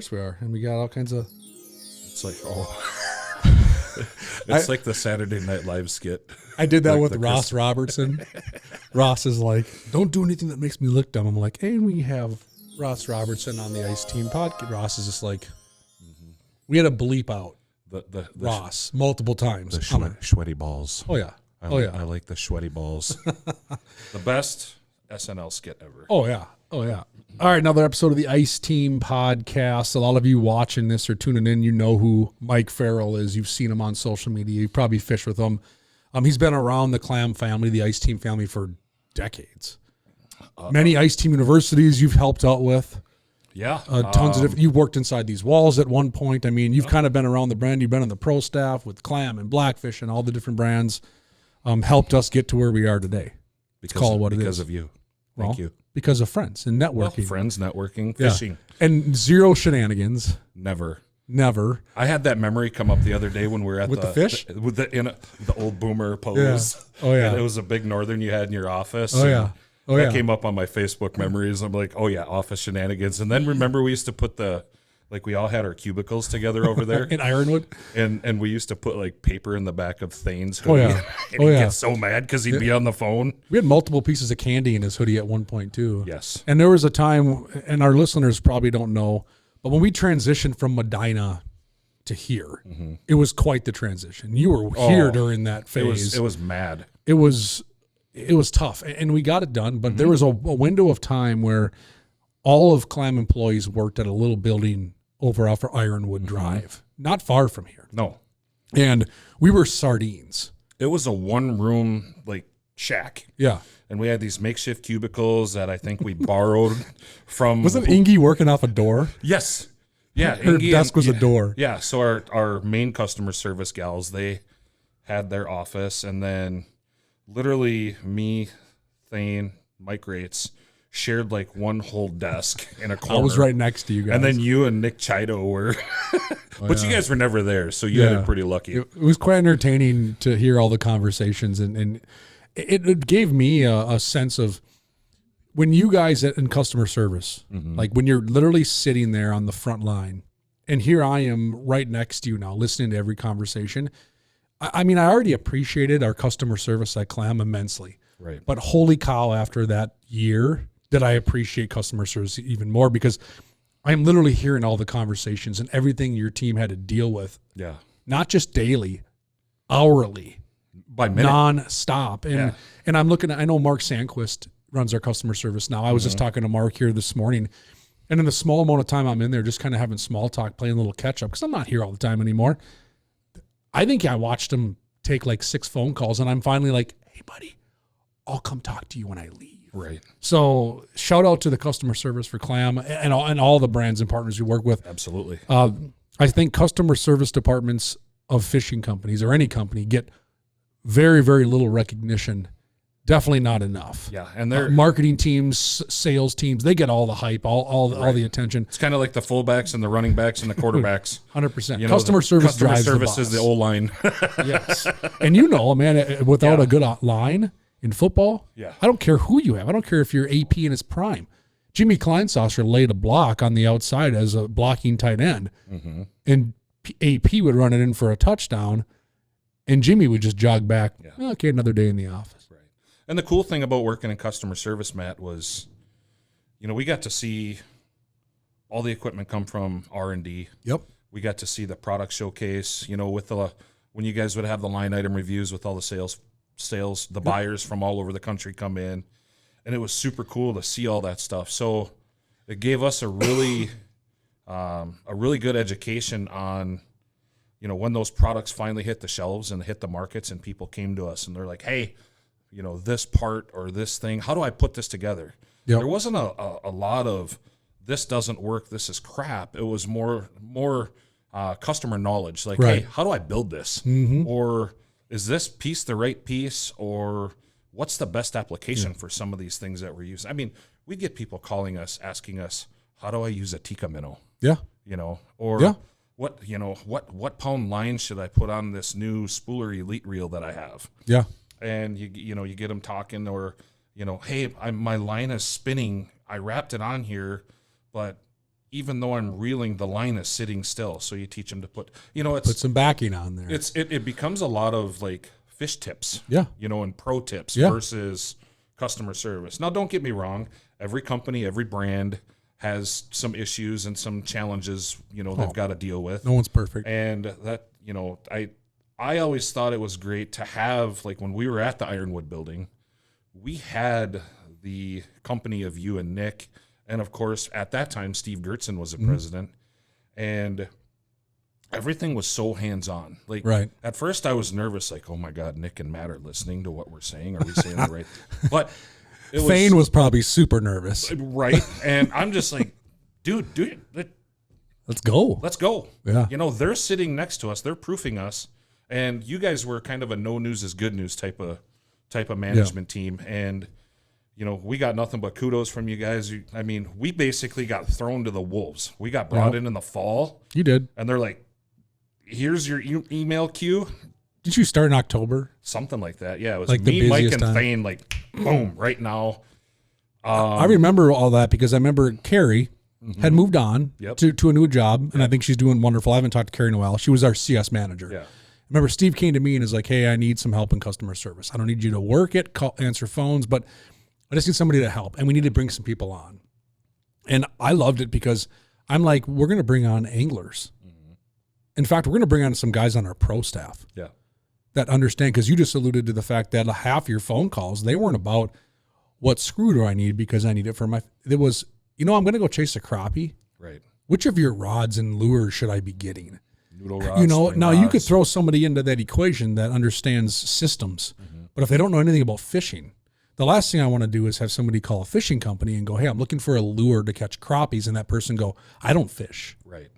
course we are. And we got all kinds of... It's like, it's like the Saturday Night Live skit. I did that like with Ross Robertson. Ross is like, don't do anything that makes me look dumb. I'm like, hey, we have Ross Robertson on the Ice Team podcast. Ross is just like, we had to bleep out the Ross multiple times. The sweaty balls. Oh, yeah. I like the sweaty balls. The best SNL skit ever. Oh, yeah. Oh, yeah. All right, another episode of the Ice Team podcast. A lot of you watching this or tuning in, you know who Mike Ferrell is. You've seen him on social media. You probably fished with him. He's been around the Clam family, the Ice Team family, for decades. Many Ice Team universities you've helped out with. Yeah. Tons of different. You worked inside these walls at one point. I mean, you've kind of been around the brand. You've been on the pro staff with Clam and Blackfish and all the different brands. Helped us get to where we are today. Call it what it is. Because of you. Thank you. Because of friends and networking. Well, friends, networking, fishing. Yeah. And zero shenanigans. Never. I had that memory come up the other day when we were at the fish? With the old boomer pose. Yeah. Oh, yeah. And it was a big northern you had in your office. Oh, yeah. That came up on my Facebook memories. I'm like, oh, yeah, office shenanigans. And then remember we used to put we all had our cubicles together over there. In Ironwood? And we used to put, paper in the back of Thane's Oh, hoodie. yeah. And he'd get so mad because he'd be on the phone. We had multiple pieces of candy in his hoodie at one point, too. Yes. And there was a time, and our listeners probably don't know, but when we transitioned from Medina to here, it was quite the transition. You were here during that phase. It was mad. It was tough, and we got it done, but there was a window of time where all of Clam employees worked at a little building over off of Ironwood Drive, not far from here. No. And we were sardines. It was a one-room, shack. Yeah. And we had these makeshift cubicles that I think we borrowed from... Wasn't Ingy working off a door? Yes. Yeah. Her desk was a door. Yeah. So our main customer service gals, they had their office, and then literally me, Thane, Mike Rates shared one whole desk in a corner. I was right next to you guys. And then you and Nick Chido were, but you guys were never there, so you had it pretty lucky. It was quite entertaining to hear all the conversations, and it gave me a sense of when you guys in customer service, when you're literally sitting there on the front line, and here I am right next to you now, listening to every conversation. I mean, I already appreciated our customer service at Clam immensely. Right. But holy cow, after that year, did I appreciate customer service even more, because I'm literally hearing all the conversations and everything your team had to deal with. Yeah. Not just daily, hourly, by minute, nonstop. And I'm looking at, I know Mark Sandquist runs our customer service now. I was just talking to Mark here this morning, and in the small amount of time I'm in there, just kind of having small talk, playing a little catch up, because I'm not here all the time anymore. I think I watched him take 6 phone calls, and I'm finally like, hey buddy, I'll come talk to you when I leave. Right. So shout out to the customer service for Clam and all the brands and partners we work with. Absolutely. I think customer service departments of fishing companies or any company get very, very little recognition. Definitely not enough. Yeah, and their marketing teams, sales teams, they get all the hype, all the attention. It's kind of like the fullbacks and the running backs and the quarterbacks. 100%. Customer service drives the bus. Is the old line. Yes. And man, without a good line in football, I don't care who you have. I don't care if you're AP in his prime. Jimmy Kleinsasser laid a block on the outside as a blocking tight end, and AP would run it in for a touchdown, and Jimmy would just jog back. Yeah. Okay, another day in the office. Right. And the cool thing about working in customer service, Matt, was, we got to see all the equipment come from R&D. Yep. We got to see the product showcase, with when you guys would have the line item reviews with all the sales, the buyers from all over the country come in, and it was super cool to see all that stuff. So it gave us a really good education on, when those products finally hit the shelves and hit the markets, and people came to us and they're like, hey, this part or this thing, how do I put this together? Yep. There wasn't a lot of this doesn't work, this is crap. It was more customer knowledge, hey, how do I build this? Or is this piece the right piece, or what's the best application for some of these things that we're using? I mean, we get people calling us, asking us, how do I use a Tika minnow? Yeah. Or what pound line should I put on this new Spooler Elite reel that I have? Yeah. And you get them talking, or, hey, my line is spinning. I wrapped it on here, but even though I'm reeling, the line is sitting still. So you teach them to put some backing on there. It becomes a lot of like fish tips, and pro tips versus customer service. Now, don't get me wrong. Every company, every brand has some issues and some challenges, they've got to deal with. No one's perfect. And that, I always thought it was great to have, like when we were at the Ironwood building, we had the company of you and Nick. And of course, at that time, Steve Gertzen was the president. And everything was so hands-on. Like, at first I was nervous, like, oh my God, Nick and Matt are listening to what we're saying. Are we saying the right? But Thane was probably super nervous. Right. And I'm just like, dude, let's go. Let's go. Yeah. They're sitting next to us. They're proofing us. And you guys were kind of a no news is good news type of management team. And, we got nothing but kudos from you guys. I mean, we basically got thrown to the wolves. We got brought in the fall. You did. And they're like, here's your email queue. Did you start in October? Something like that. Yeah, it was like me, Mike, and time. Thane, like, boom, right now. I remember all that because I remember Carrie had moved on to a new job, and I think she's doing wonderful. I haven't talked to Carrie in a while. She was our CS manager. Yeah. I remember Steve came to me and is like, hey, I need some help in customer service. I don't need you to work it, answer phones, but I just need somebody to help, and we need to bring some people on. And I loved it because I'm like, we're going to bring on anglers. In fact, we're going to bring on some guys on our pro staff that understand, because you just alluded to the fact that half your phone calls, they weren't about what screw do I need because I need it for my, it was, I'm going to go chase a crappie. Right. Which of your rods and lures should I be getting? Noodle rods, now rods. You could throw somebody into that equation that understands systems, but if they don't know anything about fishing, the last thing I want to do is have somebody call a fishing company and go, hey, I'm looking for a lure to catch crappies, and that person go, I don't fish. Right.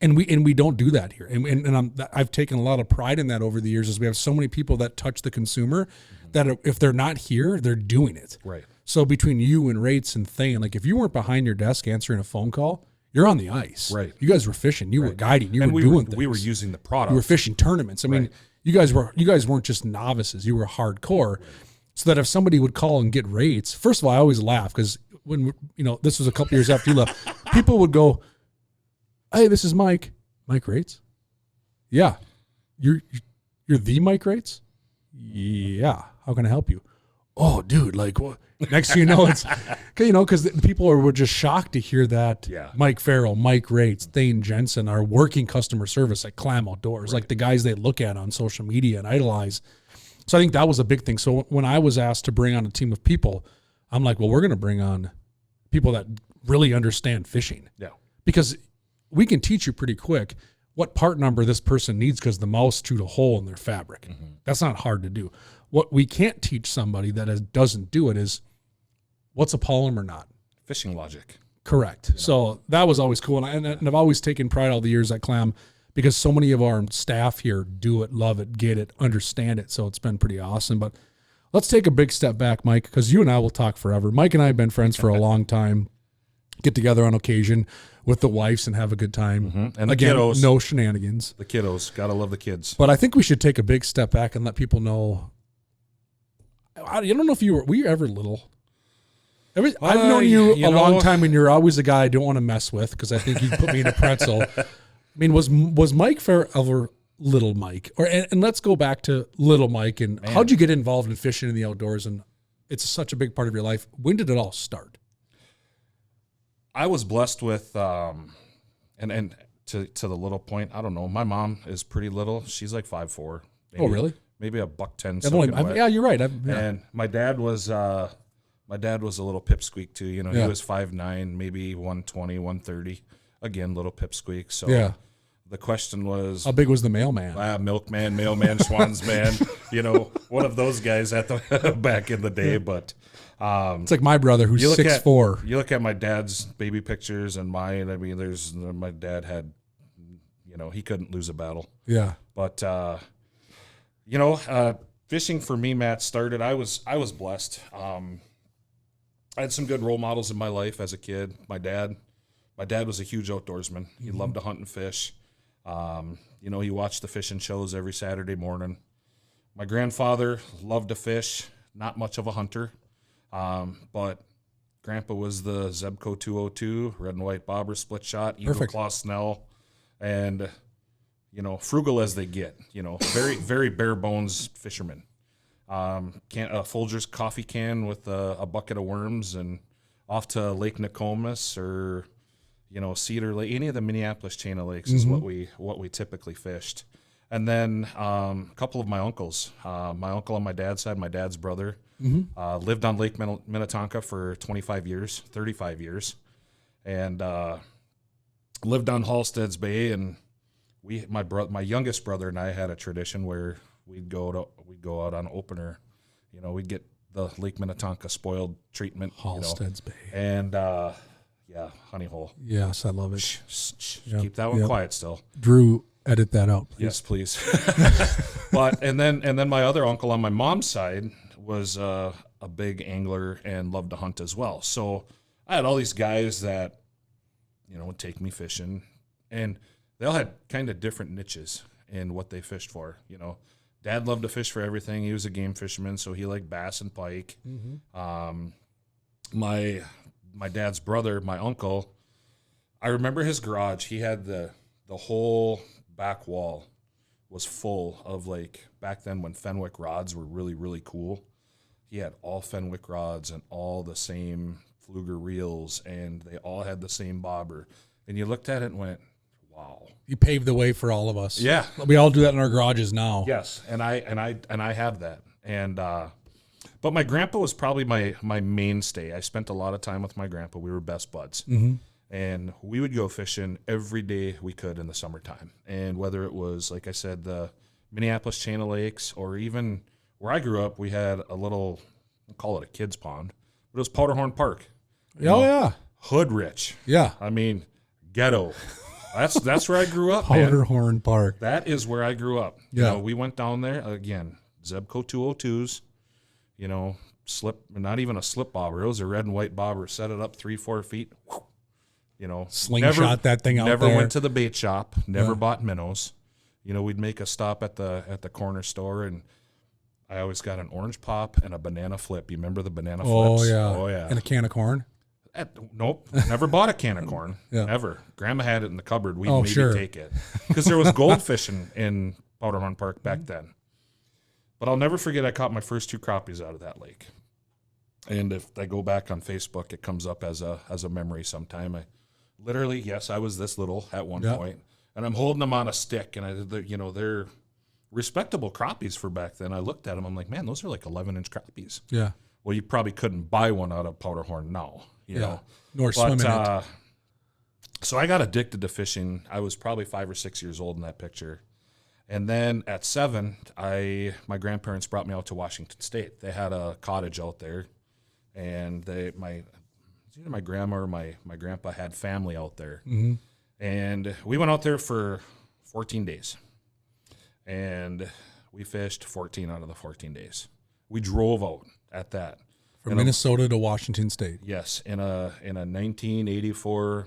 And we don't do that here. And I've taken a lot of pride in that over the years, as we have so many people that touch the consumer that if they're not here, they're doing it. Right. So between you and Rates and Thane, like if you weren't behind your desk answering a phone call, you're on the ice. Right. You guys were fishing. You were guiding. You were doing things. We were using the product. You were fishing tournaments. I mean, you guys weren't just novices. You were hardcore. Right. So that if somebody would call and get Rates, first of all, I always laugh because when this was a couple years after you left, people would go, hey, this is Mike Rates. Yeah. You're the Mike Rates? Yeah. How can I help you? Oh, dude, like what? Next thing you know, it's, because the people were just shocked to hear that Mike Ferrell, Mike Rates, Thane Jensen are working customer service at Clam Outdoors, like the guys they look at on social media and idolize. So I think that was a big thing. So when I was asked to bring on a team of people, I'm like, well, we're going to bring on people that really understand fishing. Yeah. Because we can teach you pretty quick what part number this person needs because the mouse chewed a hole in their fabric. That's not hard to do. What we can't teach somebody that doesn't do it is what's a polymer knot. Fishing logic. Correct. So that was always cool. And I've always taken pride all the years at Clam because so many of our staff here do it, love it, get it, understand it. So it's been pretty awesome. But let's take a big step back, Mike, because you and I will talk forever. Mike and I have been friends for a long time. Get together on occasion with the wives and have a good time. And the again, kiddos. No shenanigans. The kiddos. Gotta love the kids. But I think we should take a big step back and let people know. I don't know if were you ever little? I've known you a long time, and you're always a guy I don't want to mess with because I think you put me in a pretzel. I mean, was Mike Ferrell ever little Mike? And let's go back to little Mike. And how'd you get involved in fishing in the outdoors? And it's such a big part of your life. When did it all start? I was blessed with, and to the little point, I don't know. My mom is pretty little. She's like 5'4". Oh, really? Maybe a $110. Yeah, you're right. And my dad was a little pipsqueak too. He was 5'9", maybe 120, 130. Again, little pipsqueak. So the question was, how big was the mailman? Milkman, mailman, Schwansman. One of those guys at the back in the day. But it's like my brother who's 6'4". You look at my dad's baby pictures and mine. I mean, my dad had, he couldn't lose a battle. Yeah. But fishing for me, Matt, started. I was blessed. I had some good role models in my life as a kid. My dad was a huge outdoorsman. He loved to hunt and fish. He watched the fishing shows every Saturday morning. My grandfather loved to fish, not much of a hunter. But Grandpa was the Zebco 202, red and white bobber, split shot, Eagle Perfect. Claw Snell, and, frugal as they get, very, very bare bones fisherman. Folgers coffee can with a bucket of worms and off to Lake Nokomis or, Cedar Lake, any of the Minneapolis chain of lakes is what we typically fished. And then a couple of my uncles, my uncle on my dad's side, my dad's brother, lived on Lake Minnetonka for 35 years, and lived on Halstead's Bay. And my youngest brother and I had a tradition where we'd go out on opener. We'd get the Lake Minnetonka spoiled treatment. Halstead's Bay. And honey hole. Yes, I love it. Keep that one quiet still. Drew, edit that out, please. Yes, please. And then my other uncle on my mom's side was a big angler and loved to hunt as well. So I had all these guys that would take me fishing, and they all had kind of different niches in what they fished for. Dad loved to fish for everything. He was a game fisherman, so he liked bass and pike. My dad's brother, my uncle, I remember his garage. He had the whole back wall was full of, like, back then when Fenwick rods were really, really cool. He had all Fenwick rods and all the same Fluger reels, and they all had the same bobber. And you looked at it and went, wow. You paved the way for all of us. Yeah. We all do that in our garages now. Yes, and I have that. And but my grandpa was probably my mainstay. I spent a lot of time with my grandpa. We were best buds. And we would go fishing every day we could in the summertime. And whether it was, like I said, the Minneapolis chain of lakes, or even where I grew up, we had a little, I'll call it a kid's pond, but it was Powderhorn Park. Yeah. Hood rich. Yeah. I mean, ghetto. That's where I grew up, Powderhorn Park. That is where I grew up. Yeah. We went down there, again, Zebco 202s, slip, not even a slip bobber. It was a red and white bobber. Set it up 3-4 feet. Slingshot that thing out there. Never went to the bait shop. Never bought minnows. We'd make a stop at the corner store, and I always got an orange pop and a banana flip. You remember the banana flips? Oh, yeah. And a can of corn? Nope. Never bought a can of corn. Yeah. Ever. Grandma had it in the cupboard. We'd take it. Because there was gold fishing in Powderhorn Park back then. But I'll never forget, I caught my first 2 crappies out of that lake. And if I go back on Facebook, it comes up as a memory sometime. I was this little at one point, and I'm holding them on a stick, and they're respectable crappies for back then. I looked at them, I'm like, man, those are like 11-inch crappies. Yeah. Well, you probably couldn't buy one out of Powderhorn now, you know. Nor swim in it. So I got addicted to fishing. I was probably 5 or 6 years old in that picture. And then at 7, my grandparents brought me out to Washington State. They had a cottage out there, and either my grandma or my grandpa had family out there. Mm-hmm. And we went out there for 14 days. And we fished 14 out of the 14 days. We drove out at that. From Minnesota to Washington State. Yes, in a 1984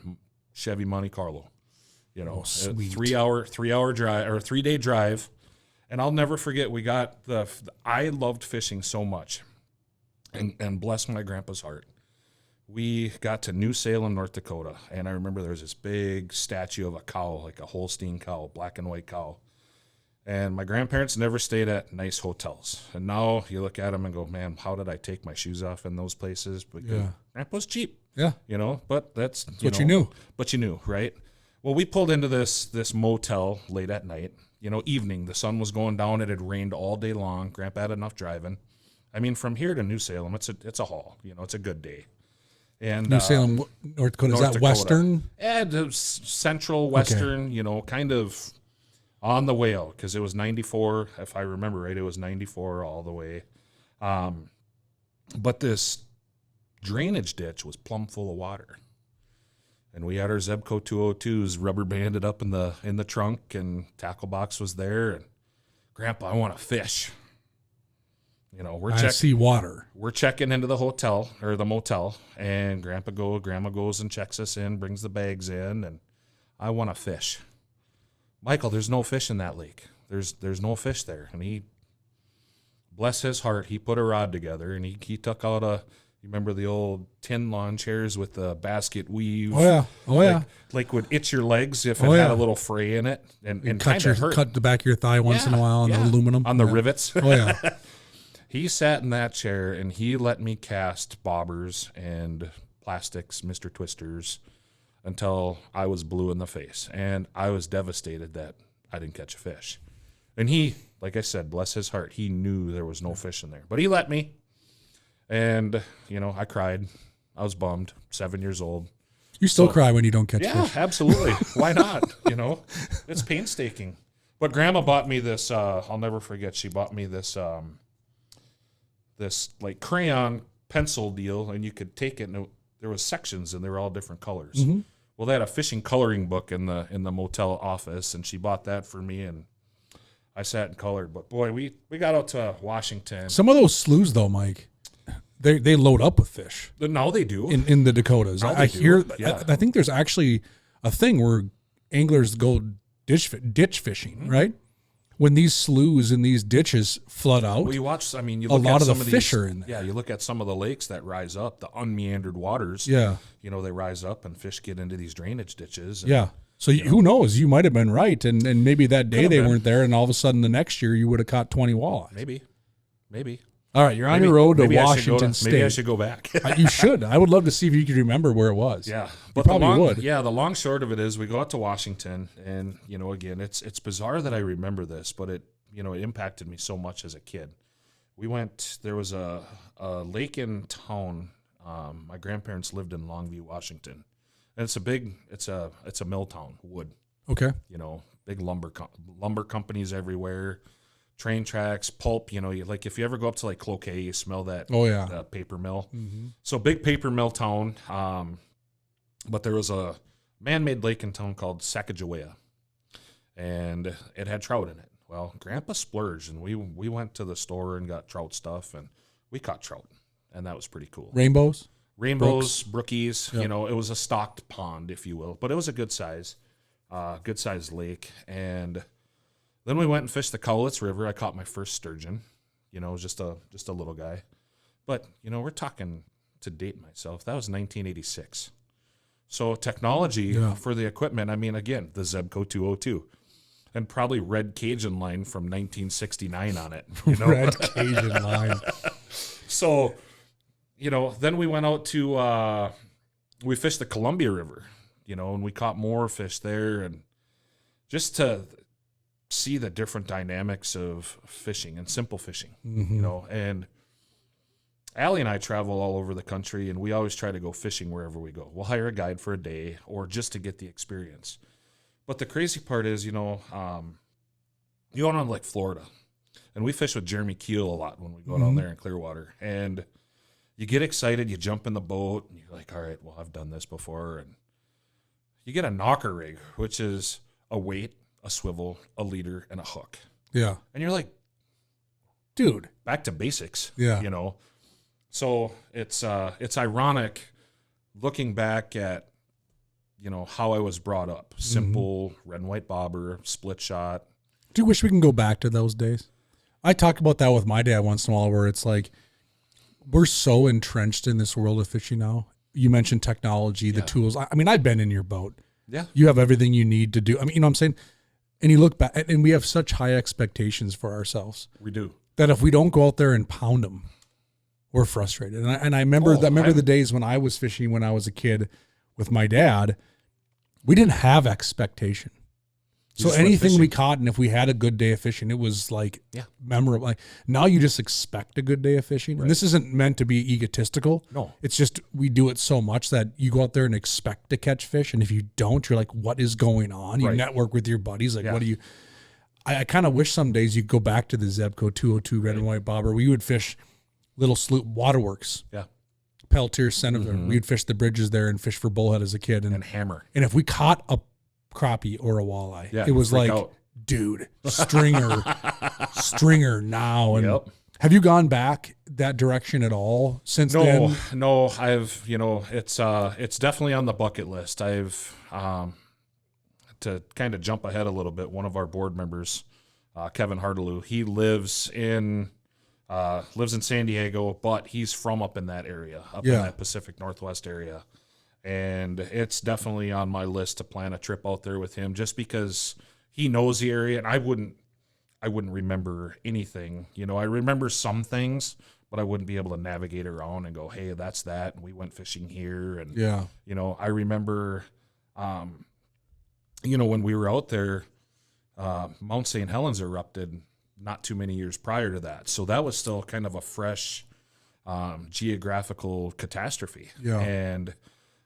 Chevy Monte Carlo. A 3-hour drive or 3-day drive. And I'll never forget, we got I loved fishing so much. And bless my grandpa's heart. We got to New Salem, North Dakota, and I remember there was this big statue of a cow, like a Holstein cow, black and white cow. And my grandparents never stayed at nice hotels. And now you look at them and go, man, how did I take my shoes off in those places? Because Grandpa's cheap. Yeah. But that's what you knew. But you knew, right? Well, we pulled into this motel late at night, evening. The sun was going down. It had rained all day long. Grandpa had enough driving. I mean, from here to New Salem, it's a haul. It's a good day. And New Salem, North Dakota, is that Dakota. Western? Yeah, central, western, kind of on the way out, because it was 94, if I remember right, it was 94 all the way. But this drainage ditch was plumb full of water. And we had our Zebco 202s rubber banded up in the trunk, and tackle box was there. And Grandpa, I want to fish. I see water. We're checking into the hotel or the motel, and Grandma goes and checks us in, brings the bags in, and I want to fish. Michael, there's no fish in that lake. There's no fish there. And he, bless his heart, he put a rod together, and he took out You remember the old tin lawn chairs with the basket weave? Oh yeah. Oh yeah. Like would itch your legs if it Oh, had yeah. a little fray in it, and cut kind of hurt. cut the back of your thigh once in a while on the aluminum. on the rivets. Oh yeah. He sat in that chair and he let me cast bobbers and plastics, Mr. Twisters, until I was blue in the face. And I was devastated that I didn't catch a fish. And he, like I said, bless his heart, he knew there was no fish in there. But he let me. And, you know, I cried. I was bummed, 7 years old. You still cry when you don't catch Yeah, fish. absolutely. Why not? You know, it's painstaking. But Grandma bought me this, I'll never forget, she bought me this this like crayon pencil deal, and you could take it, and there was sections, and they were all different colors. Mm-hmm. Well, they had a fishing coloring book in the motel office, and she bought that for me, and I sat and colored. But boy, we got out to Washington. Some of those sloughs, though, Mike, they load up with fish. Now they do. In the Dakotas. Now I they do. hear. Yeah. I think there's actually a thing where anglers go ditch fishing, Mm-hmm. right? When these sloughs and these ditches flood out, Well, you watch. I mean, you a look lot at of some the of fish these, are in there. Yeah, you look at some of the lakes that rise up, the unmeandered waters. Yeah. You know, they rise up and fish get into these drainage ditches. And, Yeah. So who knows? You might have been right, and maybe that day Could've they been. weren't there, and all of a sudden the next year you would have caught 20 walleyes. Maybe. All right, you're on your road to Washington State. Maybe I should go back. You should. I would love to see if you could remember where it was. Yeah, You but probably would. Yeah, the long short of it is we go out to Washington, and you know, again, it's bizarre that I remember this, but it impacted me so much as a kid. We went. There was a lake in town. My grandparents lived in Longview, Washington, and it's a mill town, wood. Okay. You know, big lumber companies everywhere. Train tracks, pulp, like if you ever go up to like Cloquet, you smell that paper mill. Mm-hmm. So big paper mill town. But there was a man-made lake in town called Sacagawea, and it had trout in it. Well, Grandpa splurged, and we went to the store and got trout stuff, and we caught trout, and that was pretty cool. Rainbows, brookies. Yep. It was a stocked pond, if you will, but it was a good size lake, and then we went and fished the Cowlitz River. I caught my first sturgeon. Just a little guy. But, we're talking, to date myself, that was 1986. So technology for the equipment, I mean, again, the Zebco 202. And probably red Cajun line from 1969 on it. Red Cajun line. So, then we went out to, we fished the Columbia River, and we caught more fish there. And just to see the different dynamics of fishing and simple fishing, and Allie and I travel all over the country, and we always try to go fishing wherever we go. We'll hire a guide for a day or just to get the experience. But the crazy part is, you go on like Florida, and we fish with Jeremy Keel a lot when we go down there in Clearwater, and you get excited, you jump in the boat, and you're like, all right, well, I've done this before, and you get a knocker rig, which is a weight, a swivel, a leader, and a hook. Yeah. And you're like, dude, back to basics. Yeah. So it's ironic looking back at, how I was brought up. Simple, red and white bobber, split shot. Do you wish we can go back to those days? I talk about that with my dad once in a while, where it's like, we're so entrenched in this world of fishing now. You mentioned technology, the tools. I mean, I've been in your boat. Yeah. You have everything you need to do. I mean, you know what I'm saying? And you look back, and we have such high expectations for ourselves. We do. That if we don't go out there and pound them, we're frustrated. And I remember the days when I was fishing when I was a kid with my dad. We didn't have expectation. So anything we caught, and if we had a good day of fishing, it was like memorable. Like, now you just expect a good day of fishing. Right. And this isn't meant to be egotistical. No. It's just we do it so much that you go out there and expect to catch fish. And if you don't, you're like, what is going on? You network with your buddies. Like, what do you... I kind of wish some days you'd go back to the Zebco 202 red and white bobber. We would fish little sloop waterworks. Yeah. Peltier, Senator. We'd fish the bridges there and fish for bullhead as a kid. And hammer. And if we caught a crappie or a walleye, it was like, dude, stringer now. And have you gone back that direction at all since then? No, I've, it's definitely on the bucket list. I've, to kind of jump ahead a little bit, one of our board members, Kevin Hardeloo, he lives in lives in San Diego, but he's from up in that area, up in that Pacific Northwest area. And it's definitely on my list to plan a trip out there with him, just because he knows the area, and I wouldn't remember anything. You know, I remember some things, but I wouldn't be able to navigate around and go, hey, that's that. And we went fishing here. And, you know, I remember, you know, when we were out there, Mount St. Helens erupted not too many years prior to that. So that was still kind of a fresh geographical catastrophe. And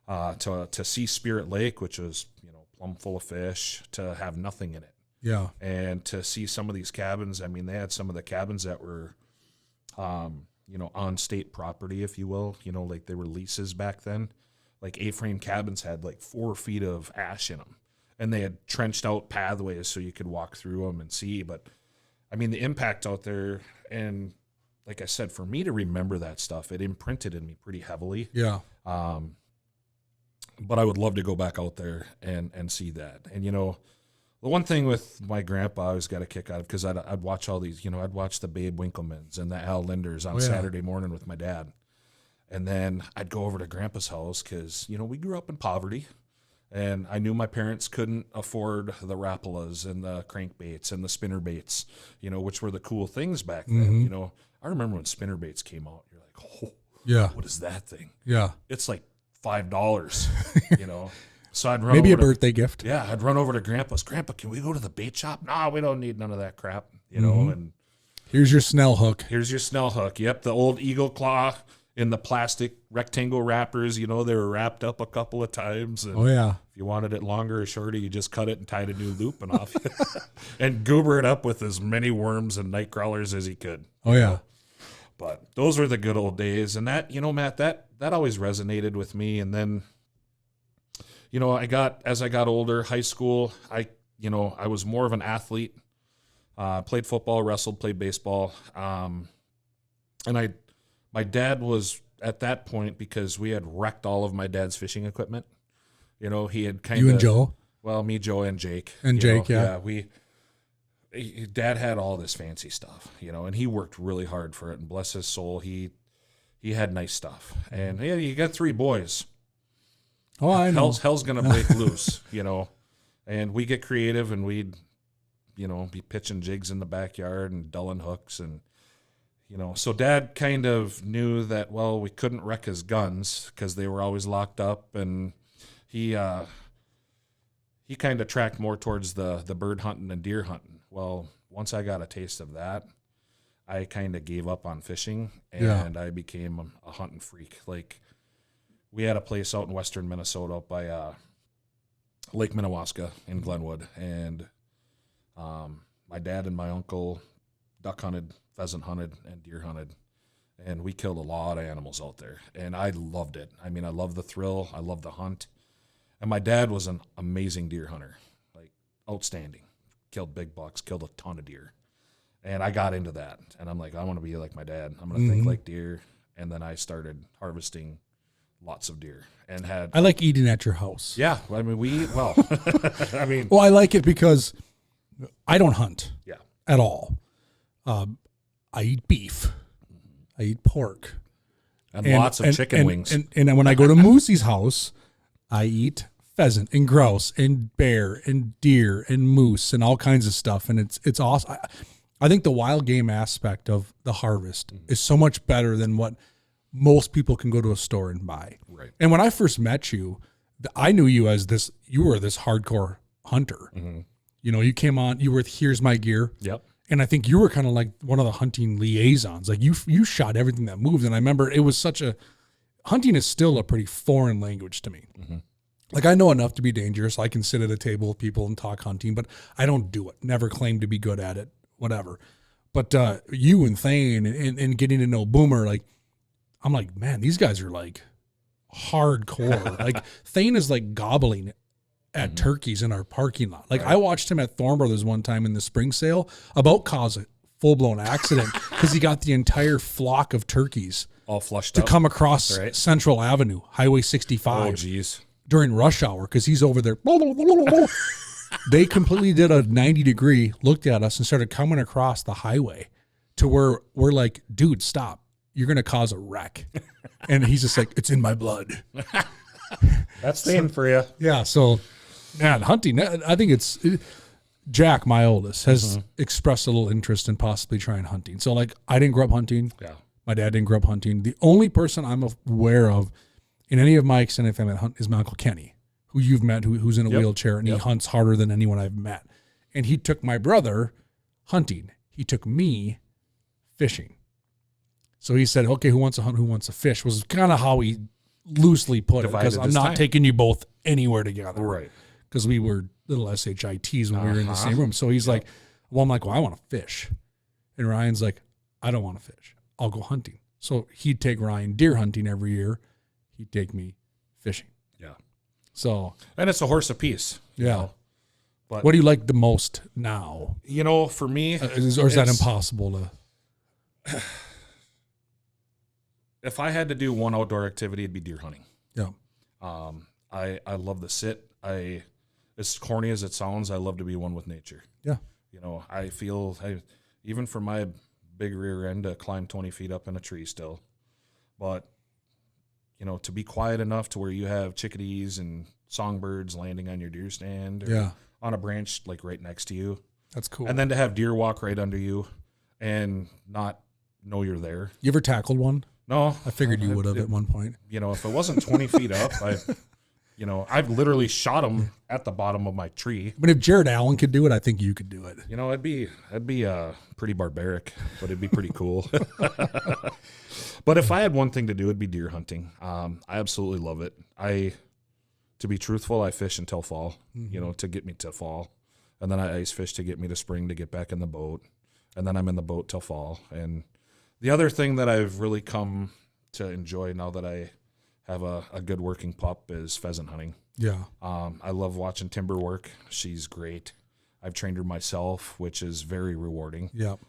to see Spirit Lake, which was, you know, plumb full of fish, to have nothing in it. And to see some of these cabins, I mean, they had some of the cabins that were, you know, on state property, if you will, you know, like they were leases back then. Like A-frame cabins had like 4 feet of ash in them, and they had trenched out pathways so you could walk through them and see. But I mean, the impact out there, and like I said, for me to remember that stuff, it imprinted in me pretty heavily. But I would love to go back out there and see that. And, you know, the one thing with my grandpa I always got a kick out of, because I'd watch all these, you know, I'd watch the Babe Winklemans and the Al Linders on Saturday morning with my dad. And then I'd go over to Grandpa's house because, you know, we grew up in poverty. And I knew my parents couldn't afford the Rapalas and the crankbaits and the spinnerbaits, you know, which were the cool things back then. You know, I remember when spinnerbaits came out, you're like, oh, what is that thing? It's like $5, you know. So I'd run maybe over a birthday gift. I'd run over to Grandpa's. Grandpa, can we go to the bait shop? No, we don't need none of that crap, you know. And here's your Snell hook. Yep, the old Eagle Claw in the plastic rectangle wrappers. You know, they were wrapped up a couple of times. And if you wanted it longer or shorter, you just cut it and tied a new loop and off. And goober it up with as many worms and night crawlers as he could. But those were the good old days. And that, you know, Matt, that always resonated with me. And then, you know, as I got older, high school, I was more of an athlete. Played football, wrestled, played baseball. And my dad was at that point, because we had wrecked all of my dad's fishing equipment. You know, he had kind of... You and Joe? Well, me, Joe, and Jake. And Jake, Dad had all this fancy stuff, you know, and he worked really hard for it. And bless his soul, he had nice stuff. And yeah, you got 3 boys. Oh, I know. Hell's gonna break loose, you know. And we get creative, and we'd, you know, be pitching jigs in the backyard and dulling hooks, and, you know. So Dad kind of knew that, well, we couldn't wreck his guns because they were always locked up, and he kind of tracked more towards the bird hunting and deer hunting. Well, once I got a taste of that, I kind of gave up on fishing, and I became a hunting freak. Like, we had a place out in western Minnesota up by Lake Minnewaska in Glenwood, and my dad and my uncle duck hunted, pheasant hunted, and deer hunted, and we killed a lot of animals out there, and I loved it. I mean, I love the thrill, I love the hunt, and my dad was an amazing deer hunter, like outstanding. Killed big bucks, killed a ton of deer. And I got into that. And I'm like, I want to be like my dad. I'm going to think like deer. And then I started harvesting lots of deer and had... I like eating at your house. Yeah. I mean, I mean... Well, I like it because I don't hunt at all. I eat beef. I eat pork. And lots of chicken wings. And when I go to Moosey's house, I eat pheasant and grouse and bear and deer and moose and all kinds of stuff. And it's awesome. I think the wild game aspect of the harvest is so much better than what most people can go to a store and buy. Right. And when I first met you, I knew you as you were this hardcore hunter. You know, you came on, you were with Here's My Gear. Yep. And I think you were kind of like one of the hunting liaisons. Like you shot everything that moved. And I remember it was hunting is still a pretty foreign language to me. Like, I know enough to be dangerous. I can sit at a table with people and talk hunting, but I don't do it. Never claim to be good at it, whatever. But you and Thane and getting to know Boomer, like, I'm like, man, these guys are like hardcore. Like, Thane is like gobbling at turkeys in our parking lot. Like, I watched him at Thorn Brothers one time in the spring sale about cause a full-blown accident because he got the entire flock of turkeys all flushed to up. Come across Central Avenue, Highway 65. Oh, geez. During rush hour, because he's over there. They completely did a 90-degree, looked at us, and started coming across the highway to where we're like, dude, stop. You're going to cause a wreck. And he's just like, it's in my blood. That's the end for you. Yeah. So, man, hunting, I think Jack, my oldest, has expressed a little interest in possibly trying hunting. So, like, I didn't grow up hunting. Yeah. My dad didn't grow up hunting. The only person I'm aware of in any of my extended family that hunt is my Uncle Kenny, who you've met, who's in a wheelchair, and he hunts harder than anyone I've met. And he took my brother hunting. He took me fishing. So he said, okay, who wants to hunt, who wants to fish, was kind of how he loosely put it, because I'm not taking you both anywhere together. Right. Because we were little SHITs when we were in the same room. So he's like, well, I'm like, well, I want to fish. And Ryan's like, I don't want to fish. I'll go hunting. So he'd take Ryan deer hunting every year. He'd take me fishing. Yeah. So. And it's a horse apiece. Yeah. Know? But what do you like the most now? You know, for me. Or is that impossible to. If I had to do one outdoor activity, it'd be deer hunting. Yeah. I love to sit. As corny as it sounds, I love to be one with nature. Yeah. You know, I feel, even for my big rear end, to climb 20 feet up in a tree still. But, you know, to be quiet enough to where you have chickadees and songbirds landing on your deer stand or on a branch like right next to you. That's cool. And then to have deer walk right under you and not know you're there. You ever tackled one? No. I figured you would have at one point. You know, if it wasn't 20 feet up, I've literally shot them at the bottom of my tree. But if Jared Allen could do it, I think you could do it. You know, that'd be pretty barbaric, but it'd be pretty cool. But if I had one thing to do, it'd be deer hunting. I absolutely love it. To be truthful, I fish until fall, you know, to get me to fall. And then I ice fish to get me to spring to get back in the boat. And then I'm in the boat till fall. And the other thing that I've really come to enjoy now that I have a good working pup is pheasant hunting. Yeah. I love watching Timber work. She's great. I've trained her myself, which is very rewarding. Yep.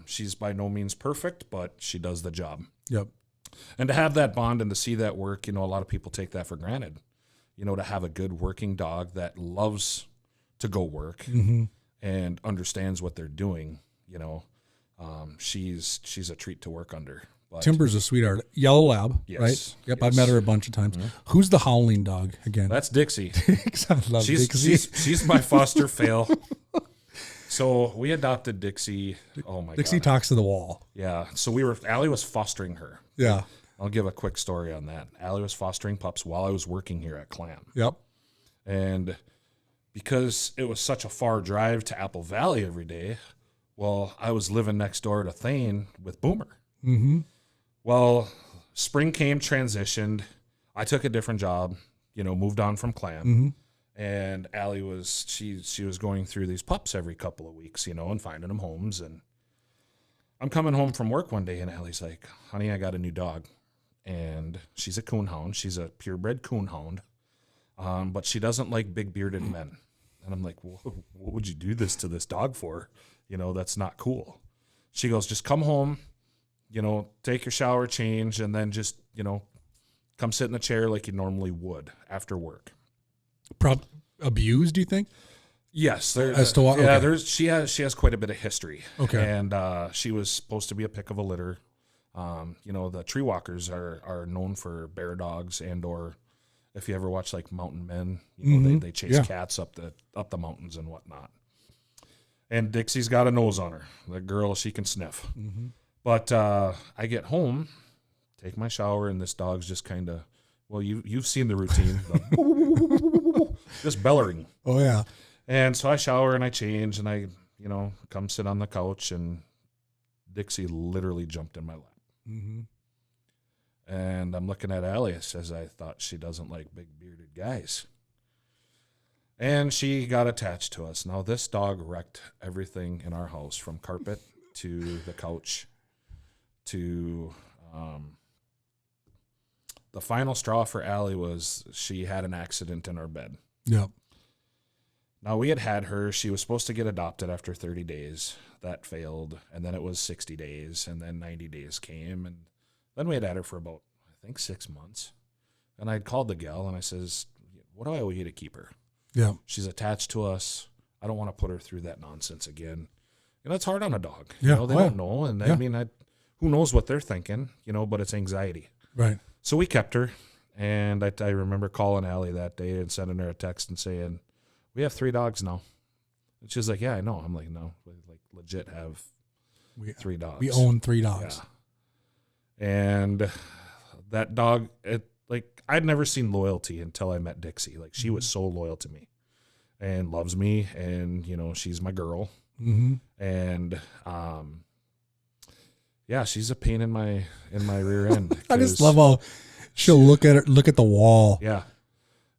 She's by no means perfect, but she does the job. Yep. And to have that bond and to see that work, you know, a lot of people take that for granted. You know, to have a good working dog that loves to go work and understands what they're doing, you know, she's a treat to work under. But Timber's a sweetheart. Yellow lab, yes, right? Yep, yes. I've met her a bunch of times. Who's the howling dog again? That's Dixie. I love Dixie. She's my foster fail. So we adopted Dixie. Oh my God. Dixie talks to the wall. Yeah. So Allie was fostering her. Yeah. I'll give a quick story on that. Allie was fostering pups while I was working here at Clam. Yep. And because it was such a far drive to Apple Valley every day, well, I was living next door to Thane with Boomer. Mm-hmm. Well, spring came, transitioned. I took a different job, you know, moved on from Clam. Mm-hmm. And Allie she was going through these pups every couple of weeks, you know, and finding them homes. And I'm coming home from work one day, and Allie's like, honey, I got a new dog. And she's a coonhound. She's a purebred coonhound. But she doesn't like big bearded men. And I'm like, what would you do this to this dog for? You know, that's not cool. She goes, just come home, you know, take your shower, change, and then just, you know, come sit in the chair like you normally would after work. Abused, do you think? Yes. As to what? Yeah, okay. she has quite a bit of history. Okay. And she was supposed to be a pick of a litter. You know, the tree walkers are known for bear dogs, and or if you ever watch like Mountain Men, you know, they chase cats up the mountains and whatnot. And Dixie's got a nose on her. The girl, she can sniff. Mm-hmm. But I get home, take my shower, and this dog's just kind of, well, you've seen the routine, just bellowing. Oh yeah. And so I shower and I change and I, you know, come sit on the couch, and Dixie literally jumped in my lap. Mm-hmm. And I'm looking at Alice as I thought she doesn't like big bearded guys. And she got attached to us. Now, this dog wrecked everything in our house, from carpet to the couch to the final straw for Allie was she had an accident in our bed. Yep. Now, we had her. She was supposed to get adopted after 30 days. That failed. And then it was 60 days. And then 90 days came. And then we had her for about, I think, 6 months. And I'd called the gal and I says, what do I owe you to keep her? Yeah. She's attached to us. I don't want to put her through that nonsense again. it's hard on a dog. Yeah. They don't know. And I mean, who knows what they're thinking, but it's anxiety. Right. So we kept her. And I remember calling Allie that day and sending her a text and saying, we have 3 dogs now. And she's like, yeah, I know. I'm like, no, we like legit have 3 dogs. We own 3 dogs. Yeah. And that dog, I'd never seen loyalty until I met Dixie. Like, she was so loyal to me and loves me. And, she's my girl. Mm-hmm. And, she's a pain in my rear end. I just love how she'll look at the wall. Yeah.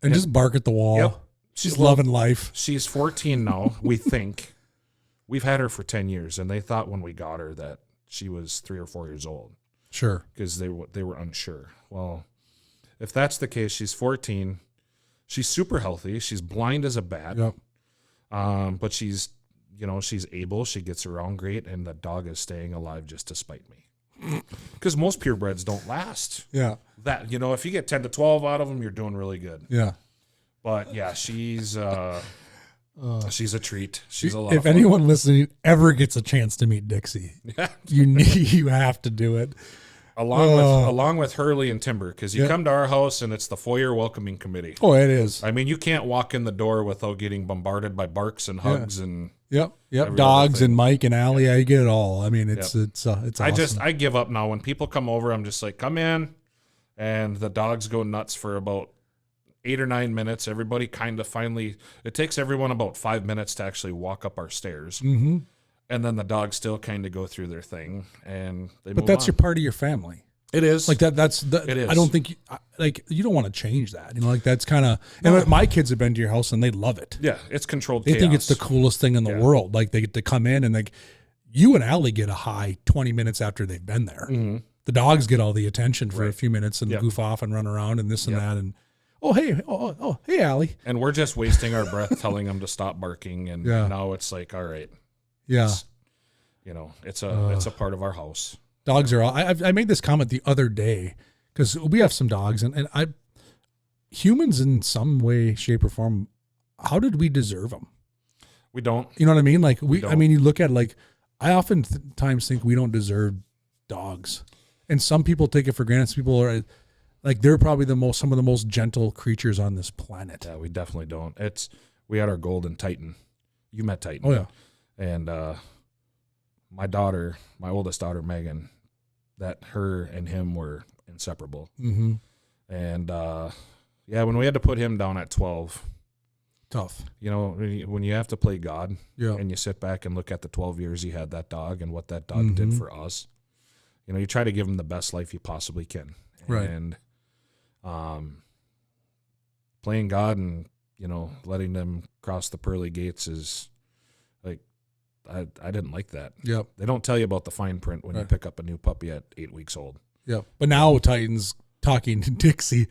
And just bark at the wall. Yep. She's loving life. She's 14 now, we think. We've had her for 10 years, and they thought when we got her that she was 3 or 4 years old. Sure. Because they were unsure. Well, if that's the case, she's 14. She's super healthy. She's blind as a bat. Yep. But she's able. She gets around great, and the dog is staying alive just to spite me. Because most purebreds don't last. Yeah. That, if you get 10 to 12 out of them, you're doing really good. Yeah. But yeah, she's a treat. She's a lot of If fun. anyone listening ever gets a chance to meet Dixie, you have to do it. Along with Hurley and Timber, because you come to our house and it's the foyer welcoming committee. Oh, it is. I mean, you can't walk in the door without getting bombarded by barks and hugs and Yep. Dogs and Mike and Allie, I get it all. I mean, it's awesome. I give up now. When people come over, I'm just like, come in, and the dogs go nuts for about 8 or 9 minutes. Everybody kind of it takes everyone about 5 minutes to actually walk up our stairs. Mm-hmm. And then the dogs still kind of go through their thing, and they move But that's on. your part of your family. It is. Like that. It is. I don't think you don't want to change that. That's kind of. And my kids have been to your house and they love it. Yeah, it's controlled They chaos. think it's the coolest thing in the world. Like they get to come in and you and Allie get a high 20 minutes after they've been there. Mm-hmm. The dogs get all the attention for a few minutes and goof off and run around and this and that and. Oh, hey, Allie. And we're just wasting our breath telling them to stop barking. And now it's like, all right. Yeah. It's a part of our house. Dogs are all, I made this comment the other day because we have some dogs and humans in some way, shape or form, how did we deserve them? We don't. You know what I mean? Like don't. I mean, you look at I oftentimes think we don't deserve dogs and some people take it for granted. Some people are they're probably some of the most gentle creatures on this planet. Yeah, we definitely don't. We had our golden Titan. You met Titan. Oh yeah. And my oldest daughter, Megan, that her and him were inseparable. Mm-hmm. And when we had to put him down at 12, tough. When you have to play God and you sit back and look at the 12 years he had that dog and what that dog did for us, you try to give him the best life you possibly can. Right. And playing God and, letting them cross the pearly gates is like, I didn't like that. Yep. They don't tell you about the fine print when you pick up a new puppy at 8 weeks old. Yep. But now Titan's talking to Dixie.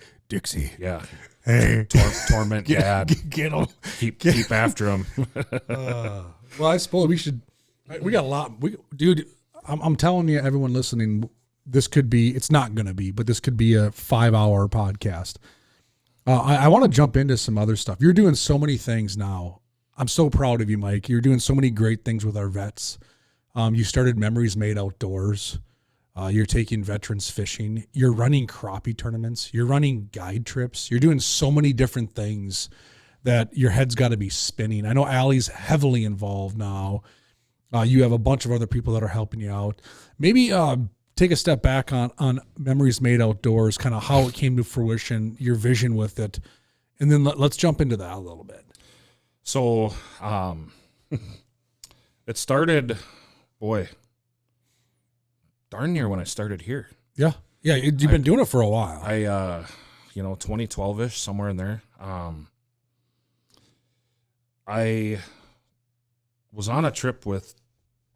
Yeah. Hey. Torment Dad. Get him. Keep after him. Well, I suppose we got a lot. Dude, I'm telling you, everyone listening, it's not going to be, but this could be a 5-hour podcast. I want to jump into some other stuff. You're doing so many things now. I'm so proud of you, Mike. You're doing so many great things with our vets. You started Memories Made Outdoors. You're taking veterans fishing. You're running crappie tournaments. You're running guide trips. You're doing so many different things that your head's got to be spinning. I know Allie's heavily involved now. You have a bunch of other people that are helping you out. Maybe take a step back on Memories Made Outdoors, kind of how it came to fruition, your vision with it, and then let's jump into that a little bit. So it started, darn near when I started here. Yeah. You've been doing it for a while. 2012-ish, somewhere in there. I was on a trip with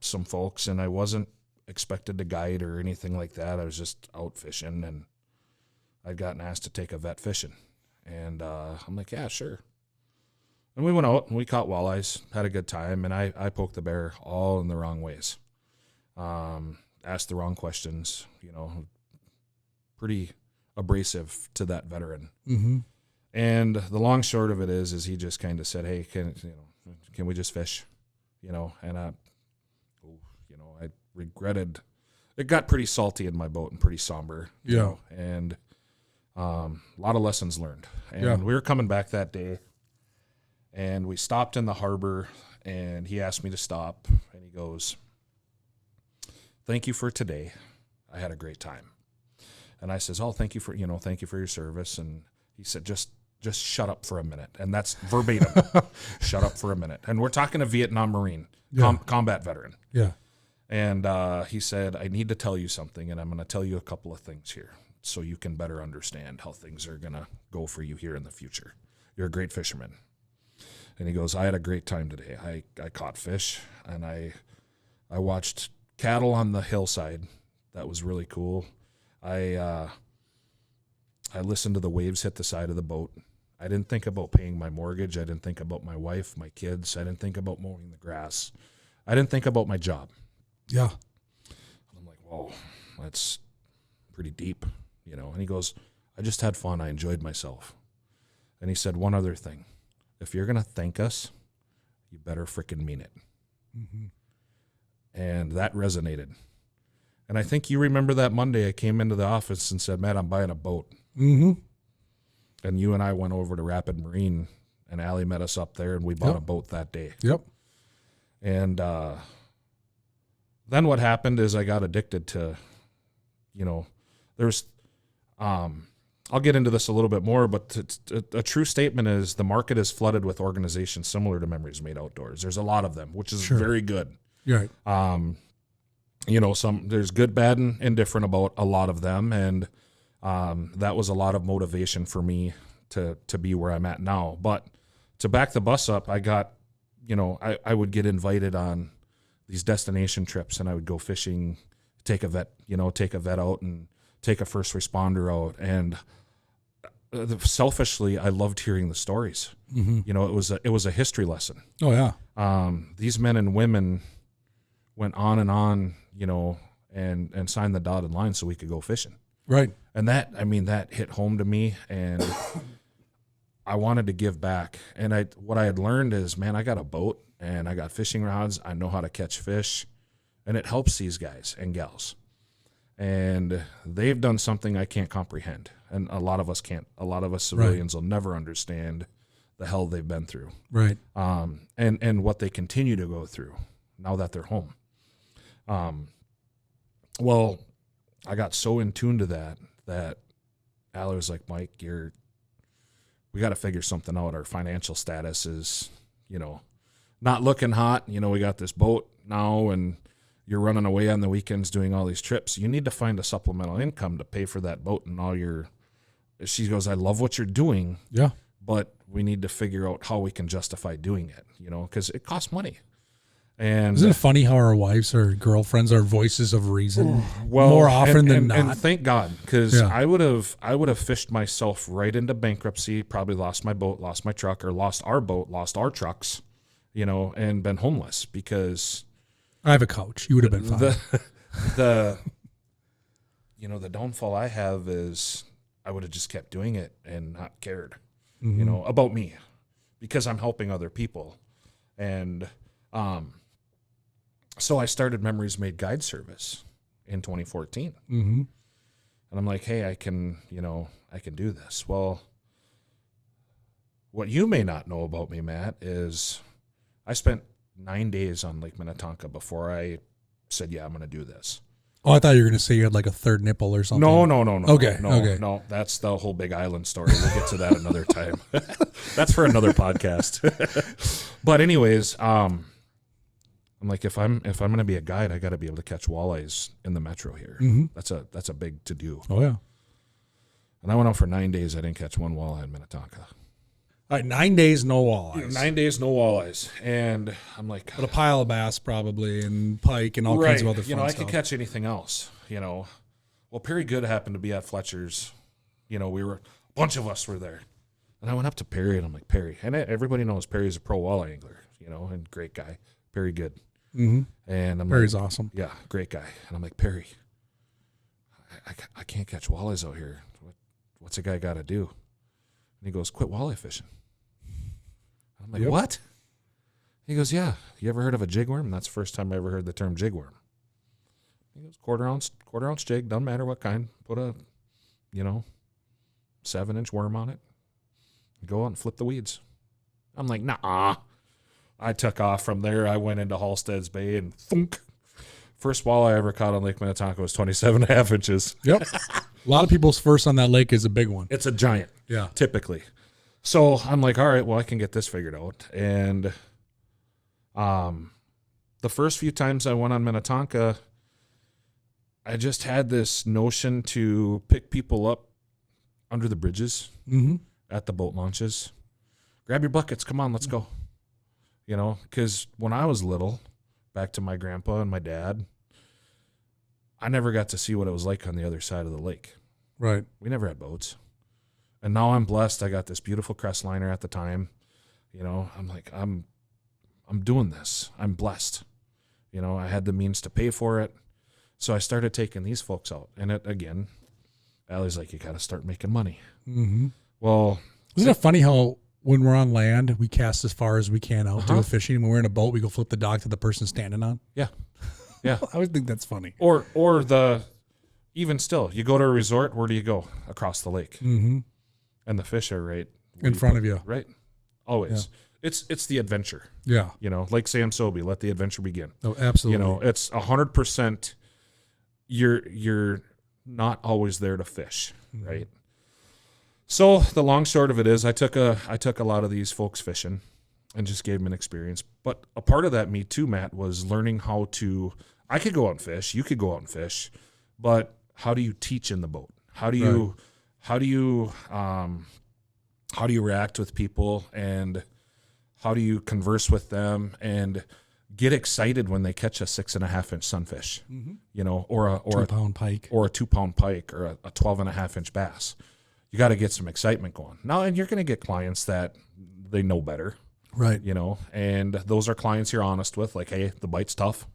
some folks, and I wasn't expected to guide or anything like that. I was just out fishing, and I'd gotten asked to take a vet fishing. And I'm like, yeah, sure. And we went out, and we caught walleyes, had a good time, and I poked the bear all in the wrong ways. Asked the wrong questions, pretty abrasive to that veteran. Mm-hmm. And the long short of it is he just kind of said, hey, can we just fish? And I regretted. It got pretty salty in my boat and pretty somber. You know, and a lot of lessons learned. And we were coming back that day, and we stopped in the harbor, and he asked me to stop, and he goes, "Thank you for today. I had a great time." And I says, "Oh, thank you for your service." And he said, just shut up for a minute. And that's verbatim. Shut up for a minute. And we're talking a Vietnam Marine, combat veteran. Yeah. And he said, "I need to tell you something, and I'm going to tell you a couple of things here so you can better understand how things are going to go for you here in the future. You're a great fisherman." And he goes, "I had a great time today. I caught fish, and I watched cattle on the hillside. That was really cool. I listened to the waves hit the side of the boat. I didn't think about paying my mortgage. I didn't think about my wife, my kids. I didn't think about mowing the grass. I didn't think about my job." Yeah. I'm like, "Whoa, that's pretty deep, And he goes, "I just had fun. I enjoyed myself." And he said, "One other thing. If you're going to thank us, you better frickin' mean it." Mm-hmm. And that resonated. And I think you remember that Monday I came into the office and said, "Matt, I'm buying a boat." Mm-hmm. And you and I went over to Rapid Marine, and Allie met us up there, and we bought a boat that day. Yep. And then what happened is I got addicted to, there's, I'll get into this a little bit more, but a true statement is the market is flooded with organizations similar to Memories Made Outdoors. There's a lot of them, which is very good. Right. There's good, bad, and indifferent about a lot of them. And that was a lot of motivation for me to be where I'm at now. But to back the bus up, I got, I would get invited on these destination trips, and I would go fishing, take a vet out and take a first responder out. And selfishly, I loved hearing the stories. Mm-hmm. It was a history lesson. Oh yeah. These men and women went on, and signed the dotted line so we could go fishing. Right. And that hit home to me, and I wanted to give back. And what I had learned is, man, I got a boat and I got fishing rods. I know how to catch fish, and it helps these guys and gals. And they've done something I can't comprehend. And a lot of us can't. A lot of us civilians will never understand the hell they've been through. Right. And what they continue to go through now that they're home. Well, I got so in tune to that Allie was like, "Mike, we got to figure something out. Our financial status is, not looking hot. We got this boat now, and you're running away on the weekends doing all these trips. You need to find a supplemental income to pay for that boat and all your." She goes, "I love what you're doing. Yeah. But we need to figure out how we can justify doing it, because it costs money." And isn't it funny how our wives or girlfriends are voices of reason well, more often than not? And thank God, because I would have fished myself right into bankruptcy, probably lost my boat, lost my truck, or lost our boat, lost our trucks, and been homeless because I have a couch. You would have been fine. The downfall I have is I would have just kept doing it and not cared, about me, because I'm helping other people. And so I started Memories Made Guide Service in 2014. Mm-hmm. And I'm like, hey, I can do this. Well, what you may not know about me, Matt, is I spent 9 days on Lake Minnetonka before I said, yeah, I'm going to do this. Oh, I thought you were going to say you had like a third nipple or something. No. Okay. No, that's the whole Big Island story. We'll get to that another time. That's for another podcast. But anyways, I'm like, if I'm going to be a guide, I got to be able to catch walleyes in the metro here. Mm-hmm. That's a big to do. Oh yeah. And I went out for 9 days. I didn't catch one walleye in Minnetonka. All right, 9 days, no walleyes. 9 days, no walleyes. And I'm like, but a pile of bass probably, and pike, and all kinds of other fun I stuff. could catch anything else. Well, Perry Good happened to be at Fletcher's. A bunch of us were there. And I went up to Perry, and I'm like, Perry. And everybody knows Perry's a pro walleye angler, and great guy. Perry Good. Mm-hmm. And Perry's awesome. Yeah, great guy. And I'm like, Perry, I can't catch walleyes out here. What's a guy got to do? And he goes, quit walleye fishing. I'm like, What? He goes, yeah. You ever heard of a jigworm? And that's the first time I ever heard the term jigworm. He goes, quarter ounce jig, doesn't matter what kind. Put a, 7-inch worm on it. Go out and flip the weeds. I'm like, nah. I took off from there. I went into Halstead's Bay and thunk. First walleye I ever caught on Lake Minnetonka was 27.5 inches. Yep. A lot of people's first on that lake is a big one. It's a giant. Yeah. Typically. So I'm like, all right, well, I can get this figured out. And the first few times I went on Minnetonka, I just had this notion to pick people up under the bridges at the boat launches. Grab your buckets. Come on, let's go. Because when I was little, back to my grandpa and my dad, I never got to see what it was like on the other side of the lake. Right. We never had boats. And now I'm blessed. I got this beautiful Crestliner at the time. I'm like, I'm doing this. I'm blessed. I had the means to pay for it. So I started taking these folks out. And again, Allie's like, you got to start making money. Mm-hmm. Well, isn't it funny how when we're on land, we cast as far as we can out to go fishing. When we're in a boat, we go flip the dock to the person standing on. Yeah. Yeah. I always think that's funny. Or even still, you go to a resort, where do you go? Across the lake. Mm-hmm. And the fish are right in front of you. Right. Always. Yeah. It's the adventure. Yeah. Like Sam Sobey, let the adventure begin. Oh, absolutely. It's 100%. You're not always there to fish, right? So the long short of it is I took a lot of these folks fishing and just gave them an experience. But a part of that, me too, Matt, was learning how to, I could go out and fish, you could go out and fish, but how do you teach in the boat? How do you react with people, and how do you converse with them and get excited when they catch a 6.5-inch sunfish, or a 2-pound pike, or a 2-pound pike, or a 12.5-inch bass. You got to get some excitement going now, and you're going to get clients that they know better, right? And those are clients you're honest with, like, hey, the bite's tough,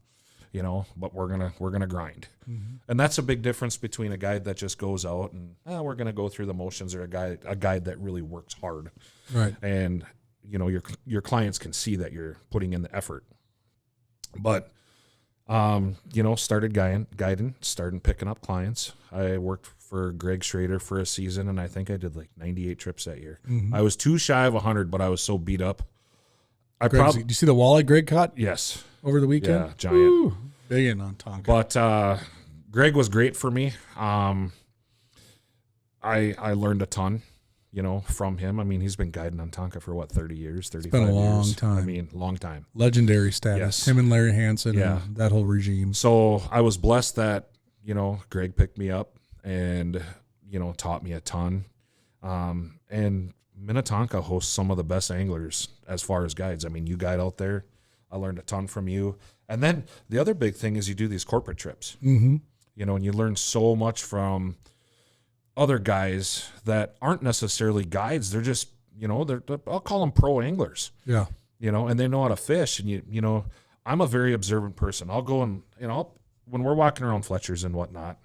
but we're gonna grind, and that's a big difference between a guide that just goes out and we're gonna go through the motions, or a guide that really works hard, right? And your clients can see that you're putting in the effort. But, started guiding, started picking up clients. I worked for Greg Schrader for a season, and I think I did like 98 trips that year. I was too shy of 100, but I was so beat up. Do you see the walleye Greg caught? Yes. Over the weekend? Yeah, giant. Woo, big in on Tonka. But Greg was great for me. I learned a ton. From him. I mean, he's been guiding on Tonka for 30 years, 35 years. It's been a long time. I mean, long time. Legendary status. Yes. Him and Larry Hansen and that whole regime. So I was blessed that, Greg picked me up and, taught me a ton. And Minnetonka hosts some of the best anglers as far as guides. I mean, you guide out there. I learned a ton from you. And then the other big thing is you do these corporate trips, and you learn so much from other guys that aren't necessarily guides. They're just, I'll call them pro anglers. Yeah. And they know how to fish. And I'm a very observant person. I'll go and, when we're walking around Fletcher's and whatnot,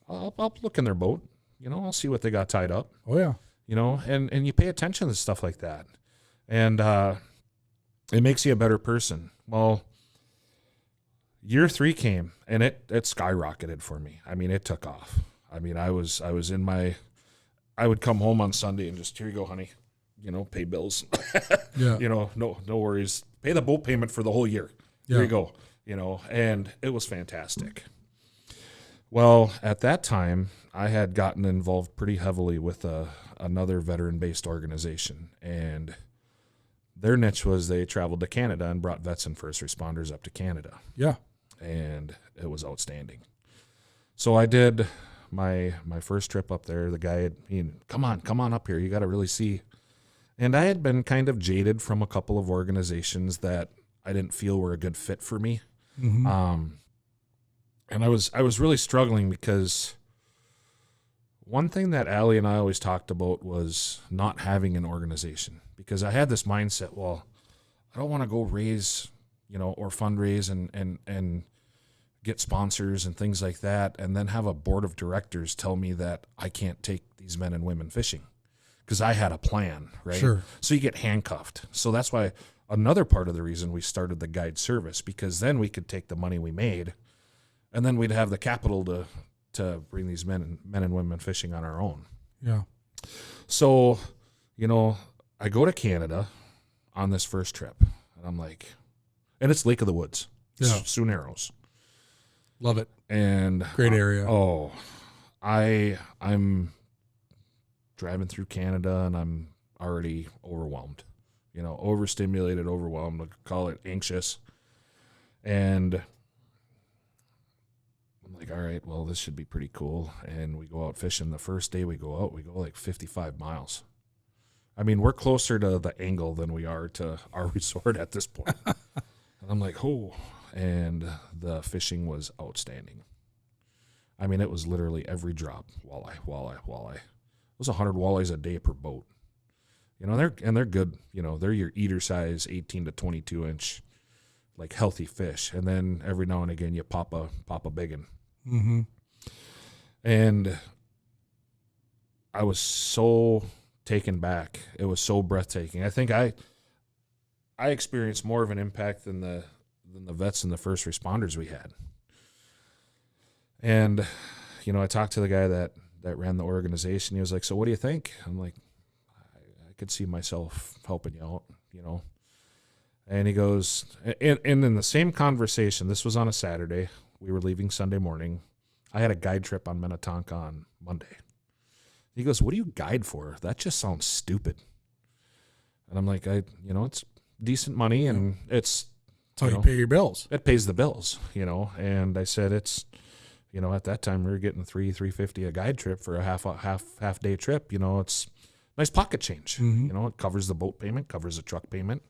I'll look in their boat, I'll see what they got tied up. Oh yeah. And you pay attention to stuff like that. And, it makes you a better person. Well, year 3 came and it skyrocketed for me. I mean, it took off. I mean, I was I would come home on Sunday and just, here you go, honey, pay bills. Yeah. No worries. Pay the boat payment for the whole year. Here you go. And it was fantastic. Well, at that time, I had gotten involved pretty heavily with another veteran-based organization, and their niche was they traveled to Canada and brought vets and first responders up to Canada. Yeah. And it was outstanding. So I did my first trip up there. The guy come on up here. You got to really see. And I had been kind of jaded from a couple of organizations that I didn't feel were a good fit for me. Mm-hmm. And I was really struggling because one thing that Allie and I always talked about was not having an organization, because I had this mindset, well, I don't want to go raise, or fundraise and get sponsors and things like that, and then have a board of directors tell me that I can't take these men and women fishing because I had a plan, right? Sure. So you get handcuffed. So that's why another part of the reason we started the guide service, because then we could take the money we made and then we'd have the capital to bring these men and women fishing on our own. Yeah. So, I go to Canada on this first trip, and I'm like, and it's Lake of the Woods, Sioux Narrows. Love it. And great area. I'm driving through Canada, and I'm already overwhelmed, overstimulated, overwhelmed. I call it anxious. And I'm like, all right, well, this should be pretty cool. And we go out fishing. The first day we go like 55 miles. I mean, we're closer to the angle than we are to our resort at this point. And I'm like, oh, and the fishing was outstanding. I mean, it was literally every drop, walleye. It was 100 walleyes a day per boat. They're good. They're your eater size, 18 to 22 inch, like healthy fish. And then every now and again you pop a biggin. Mm-hmm. And I was so taken back. It was so breathtaking. I think I experienced more of an impact than the vets and the first responders we had. And I talked to the guy that ran the organization. He was like, "So what do you think?" I'm like, I could see myself helping you out, And he goes, and in the same conversation, this was on a Saturday. We were leaving Sunday morning. I had a guide trip on Minnetonka on Monday. He goes, "What do you guide for? That just sounds stupid." And I'm like, it's decent money, and it's how you pay your bills. It pays the bills, And I said, it's, at that time we were getting $350 a guide trip for a half day trip. It's nice pocket change. Mm-hmm. It covers the boat payment, covers the truck payment.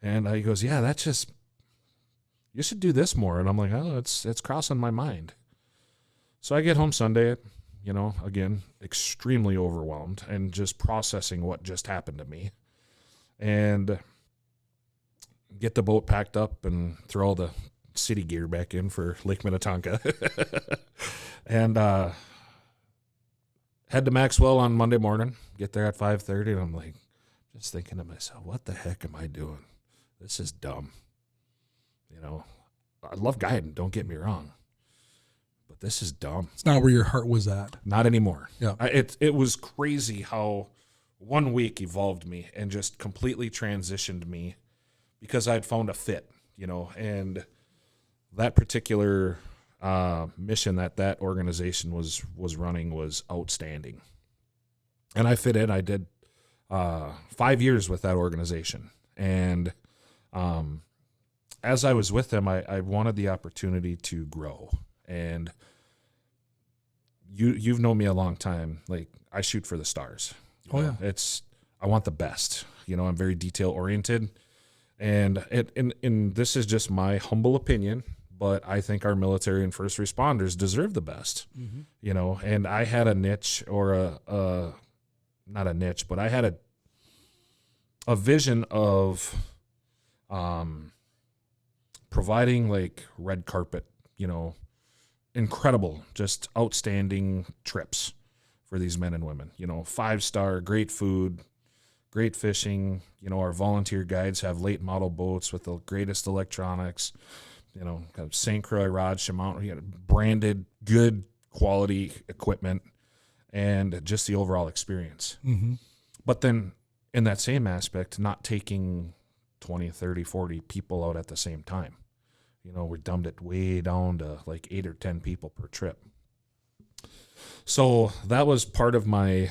And he goes, "Yeah, that's just, you should do this more." And I'm like, "Oh, it's crossing my mind." So I get home Sunday, again, extremely overwhelmed and just processing what just happened to me, and get the boat packed up and throw all the city gear back in for Lake Minnetonka. And head to Maxwell on Monday morning, get there at 5:30, and I'm like, just thinking to myself, what the heck am I doing? This is dumb. I love guiding, don't get me wrong, but this is dumb. It's not where your heart was at. Not anymore. Yeah. It was crazy how 1 week evolved me and just completely transitioned me, because I'd found a fit, and that particular mission that organization was running was outstanding. And I fit in. I did 5 years with that organization. And as I was with them, I wanted the opportunity to grow. And you've known me a long time. Like, I shoot for the stars. Yeah. I want the best. I'm very detail oriented. And this is just my humble opinion, but I think our military and first responders deserve the best. Mm-hmm. And I had a niche, or not a niche, but I had a vision of providing like red carpet, incredible, just outstanding trips for these men and women, 5-star, great food, great fishing. Our volunteer guides have late model boats with the greatest electronics, kind of St. Croix rod, Shimano, branded, good quality equipment, and just the overall experience. Mm-hmm. But then in that same aspect, not taking 20, 30, 40 people out at the same time. We dumbed it way down to like 8 or 10 people per trip. So that was part of my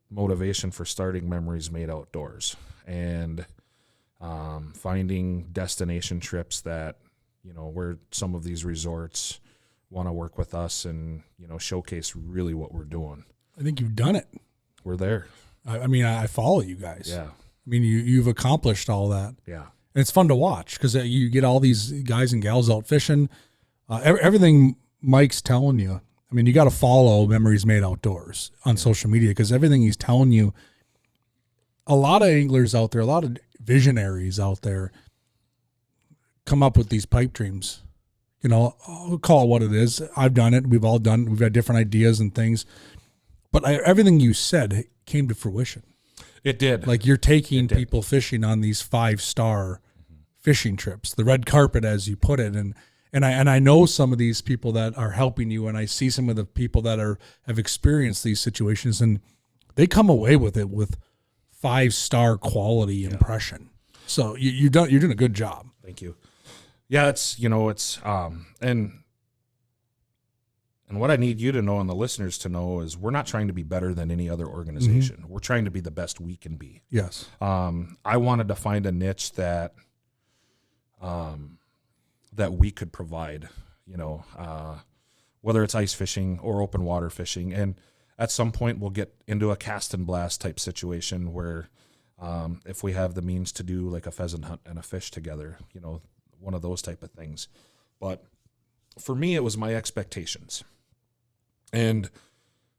motivation for starting Memories Made Outdoors, and finding destination trips that, where some of these resorts want to work with us and, showcase really what we're doing. I think you've done it. We're there. I mean, I follow you guys. Yeah. I mean, you've accomplished all that. Yeah. And it's fun to watch, because you get all these guys and gals out fishing. Everything Mike's telling you, I mean, you got to follow Memories Made Outdoors on social media, because everything he's telling you, a lot of anglers out there, a lot of visionaries out there come up with these pipe dreams. I'll call it what it is. I've done it. We've all done it. We've got different ideas and things. But everything you said came to fruition. It did. Like, you're taking people fishing on these 5-star fishing trips, the red carpet, as you put it. And And I know some of these people that are helping you, and I see some of the people that have experienced these situations, and they come away with it with 5-star quality impression. So you're doing a good job. Thank you. Yeah, it's and what I need you to know and the listeners to know is we're not trying to be better than any other organization. We're trying to be the best we can be. Yes. I wanted to find a niche that we could provide, whether it's ice fishing or open water fishing. And at some point we'll get into a cast and blast type situation where if we have the means to do like a pheasant hunt and a fish together, one of those type of things. But for me, it was my expectations and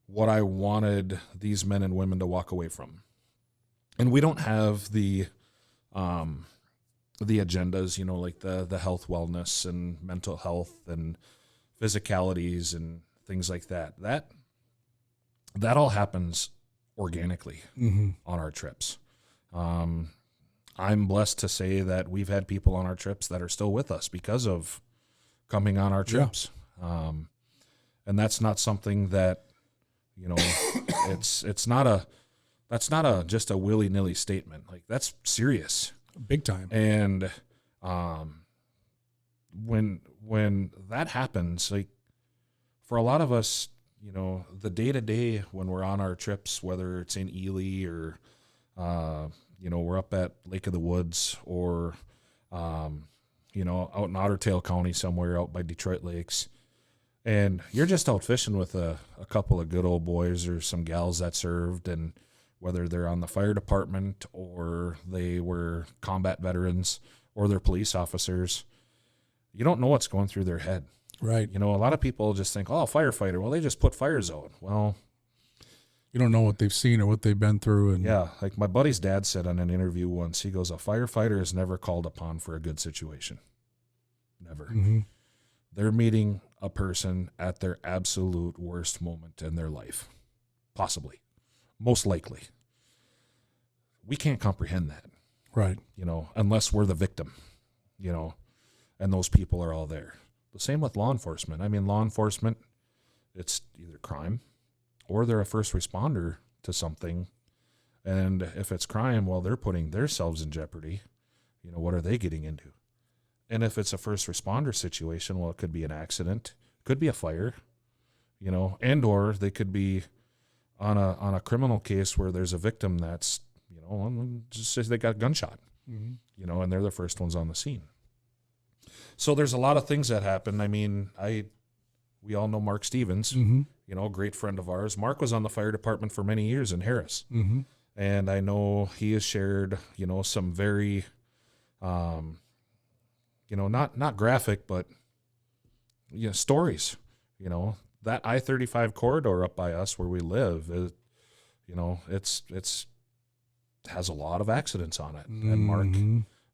what I wanted these men and women to walk away from. And we don't have the agendas, like the health, wellness, and mental health and physicalities and things like that. That all happens organically on our trips. I'm blessed to say that we've had people on our trips that are still with us because of coming on our trips. Yeah. And that's not something that, that's not just a willy-nilly statement. Like, that's serious. Big time. And when that happens, like, for a lot of us, the day-to-day when we're on our trips, whether it's in Ely or we're up at Lake of the Woods or out in Otter Tail County somewhere out by Detroit Lakes, and you're just out fishing with a couple of good old boys or some gals that served, and whether they're on the fire department or they were combat veterans or they're police officers, you don't know what's going through their head. Right. A lot of people just think, oh, firefighter, well, they just put fires out. Well, you don't know what they've seen or what they've been through. And yeah, like my buddy's dad said on an interview once, he goes, a firefighter is never called upon for a good situation. Never. Mm-hmm. They're meeting a person at their absolute worst moment in their life. Possibly. Most likely. We can't comprehend that. Right. Unless we're the victim, and those people are all there. The same with law enforcement. I mean, law enforcement, it's either crime or they're a first responder to something. And if it's crime, well, they're putting themselves in jeopardy. What are they getting into? And if it's a first responder situation, well, it could be an accident, could be a fire, and or they could be on a criminal case where there's a victim that's, just says they got a gunshot, and they're the first ones on the scene. So there's a lot of things that happen. I mean, we all know Mark Stevens, a great friend of ours. Mark was on the fire department for many years in Harris. Mm-hmm. And I know he has shared, some very, not graphic, but, stories, that I-35 corridor up by us where we live, it's has a lot of accidents on it. And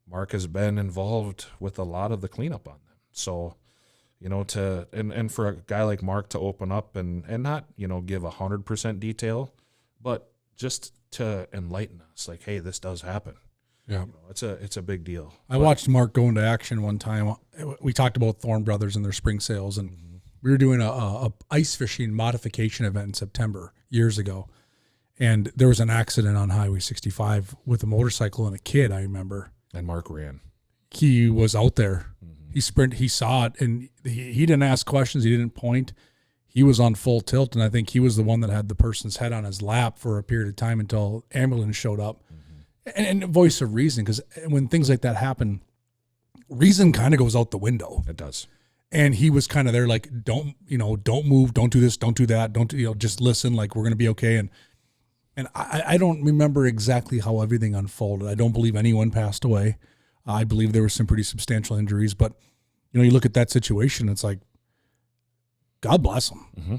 Mark has been involved with a lot of the cleanup on them. So, and for a guy like Mark to open up and not, give 100% detail, but just to enlighten us, like, hey, this does happen. Yeah. It's a big deal. I watched Mark go into action one time. We talked about Thorne Brothers and their spring sales, and we were doing a ice fishing modification event in September years ago. And there was an accident on Highway 65 with a motorcycle and a kid, I remember. And Mark ran. He was out there. He sprinted. He saw it, and he didn't ask questions. He didn't point. He was on full tilt, and I think he was the one that had the person's head on his lap for a period of time until ambulance showed up. And voice of reason, because when things like that happen, reason kind of goes out the window. It does. And he was kind of there like, don't move, don't do this, don't do that, just listen, like, we're going to be okay. And I don't remember exactly how everything unfolded. I don't believe anyone passed away. I believe there were some pretty substantial injuries, but you look at that situation, it's like, God bless him. Mm-hmm.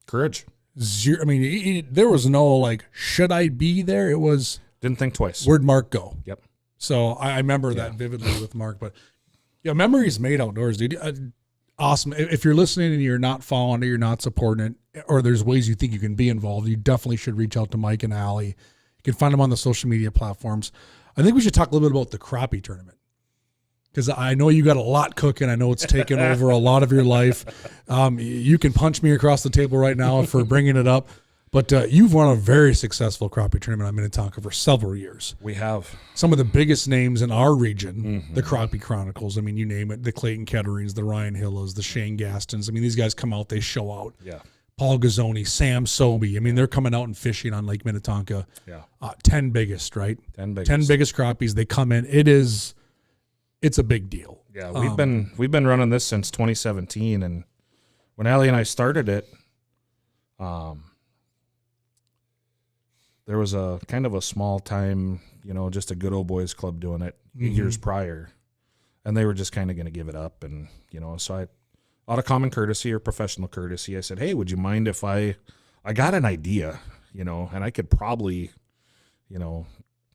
Courage. Zero. I mean, there was no like, should I be there? It was, didn't think twice. Where'd Mark go? Yep. So I remember that vividly with Mark, but memories made outdoors, dude. Awesome. If you're listening and you're not following it, you're not supporting it, or there's ways you think you can be involved, you definitely should reach out to Mike and Allie. You can find them on the social media platforms. I think we should talk a little bit about the crappie tournament, because I know you got a lot cooking. I know it's taken over a lot of your life. You can punch me across the table right now for bringing it up. But you've run a very successful crappie tournament on Minnetonka for several years. We have. Some of the biggest names in our region, the Crappie Chronicles. I mean, you name it, the Clayton Ketterings, the Ryan Hillas, the Shane Gastons. I mean, these guys come out, they show out. Yeah. Paul Gazzoni, Sam Sobey. I mean, they're coming out and fishing on Lake Minnetonka. Yeah. 10 biggest, right? 10 biggest. 10 biggest crappies. They come in. It's a big deal. Yeah, we've been running this since 2017, and when Allie and I started it, there was a kind of a small time, just a good old boys club doing it years prior, and they were just kind of going to give it up, and so out of common courtesy or professional courtesy, I said, hey, would you mind if I got an idea, and I could probably,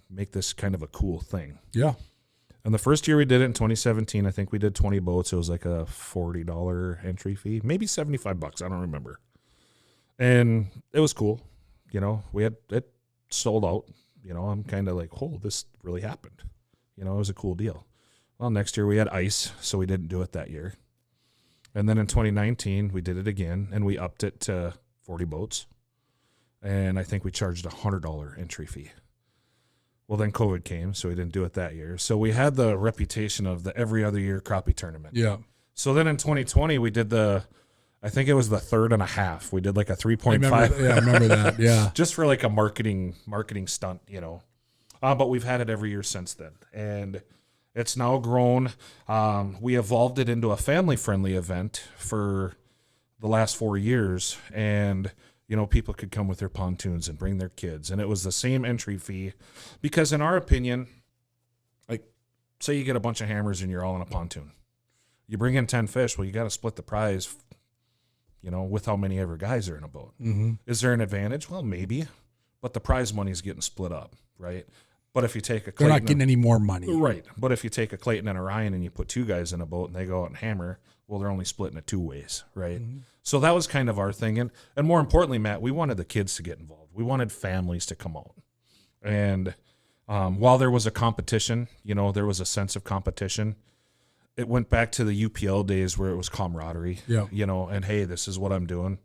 make this kind of a cool thing. Yeah. And the first year we did it in 2017, I think we did 20 boats. It was like a $40 entry fee, maybe $75. I don't remember. And it was cool. We had it sold out. I'm kind of like, oh, this really happened. It was a cool deal. Well, next year we had ice, so we didn't do it that year. And then in 2019, we did it again, and we upped it to 40 boats. And I think we charged a $100 entry fee. Well, then COVID came, so we didn't do it that year. So we had the reputation of the every other year crappie tournament. Yeah. So then in 2020, we did I think it was the third and a half. We did like a 3.5. I remember that. Yeah. Just for like a marketing stunt, But we've had it every year since then. And it's now grown. We evolved it into a family-friendly event for the last 4 years. And people could come with their pontoons and bring their kids. And it was the same entry fee because in our opinion, like say you get a bunch of hammers and you're all in a pontoon. You bring in 10 fish, well, you got to split the prize, with how many ever guys are in a boat. Mm-hmm. Is there an advantage? Well, maybe, but the prize money is getting split up, right? But if you take a Clayton, they're not getting any more money. Right. But if you take a Clayton and a Ryan and you put two guys in a boat and they go out and hammer, well, they're only splitting it two ways, right? Mm-hmm. So that was kind of our thing. And more importantly, Matt, we wanted the kids to get involved. We wanted families to come out. And while there was a competition, there was a sense of competition. It went back to the UPL days where it was camaraderie, and hey, this is what I'm doing.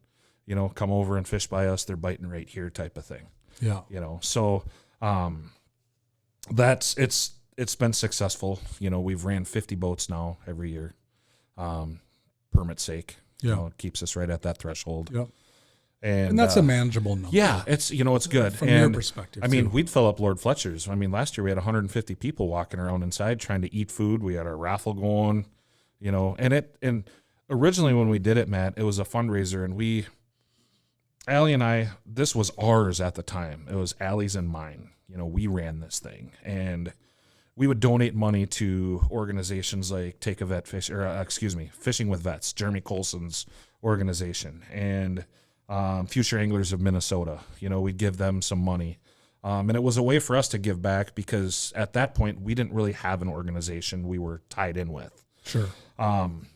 Come over and fish by us. They're biting right here type of thing. Yeah. So it's been successful. We've ran 50 boats now every year. Permit sake. It keeps us right at that threshold. Yep. And that's a manageable number. Yeah, it's it's good. From your perspective. I mean, we'd fill up Lord Fletcher's. I mean, last year we had 150 people walking around inside trying to eat food. We had our raffle going, and originally when we did it, Matt, it was a fundraiser, and Allie and I, this was ours at the time. It was Allie's and mine. We ran this thing, and we would donate money to organizations like Take a Vet Fish, Fishing with Vets, Jeremy Colson's organization, and Future Anglers of Minnesota. We'd give them some money. And it was a way for us to give back because at that point we didn't really have an organization we were tied in with. Sure. And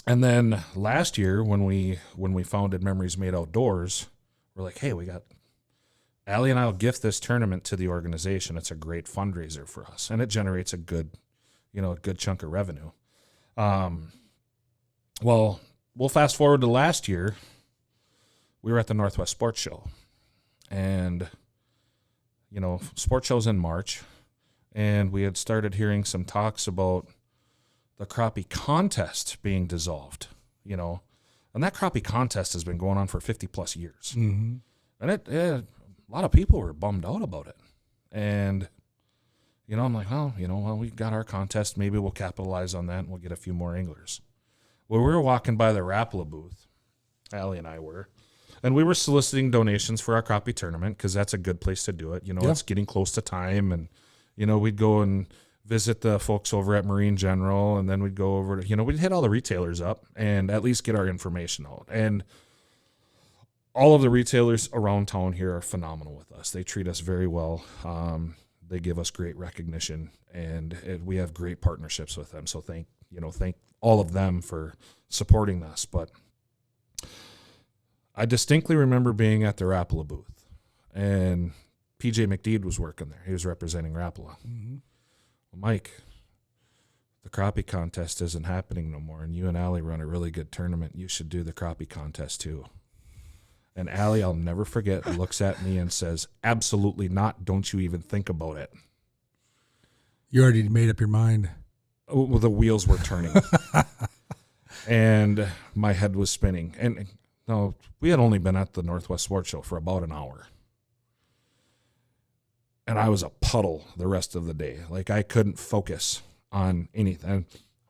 then last year when we founded Memories Made Outdoors, we're like, hey, Allie and I will gift this tournament to the organization. It's a great fundraiser for us, and it generates a good chunk of revenue. Well, we'll fast forward to last year. We were at the Northwest Sports Show, and sports show's in March, and we had started hearing some talks about the crappie contest being dissolved, and that crappie contest has been going on for 50 plus years. Mm-hmm. And a lot of people were bummed out about it. And, I'm like, well, we got our contest. Maybe we'll capitalize on that and we'll get a few more anglers. Well, we were walking by the Rapala booth, Allie and I were, and we were soliciting donations for our crappie tournament because that's a good place to do it. It's getting close to time, and, we'd go and visit the folks over at Marine General, and then we'd go over to, we'd hit all the retailers up and at least get our information out. And all of the retailers around town here are phenomenal with us. They treat us very well. They give us great recognition, and we have great partnerships with them. So thank all of them for supporting us. But I distinctly remember being at the Rapala booth, and PJ McDeed was working there. He was representing Rapala. Mm-hmm. Well, Mike, the crappie contest isn't happening no more, and you and Allie run a really good tournament. You should do the crappie contest too. And Allie, I'll never forget, looks at me and says, absolutely not. Don't you even think about it. You already made up your mind. Well, the wheels were turning. And my head was spinning. And no, we had only been at the Northwest Sports Show for about an hour. And I was a puddle the rest of the day. Like, I couldn't focus on anything.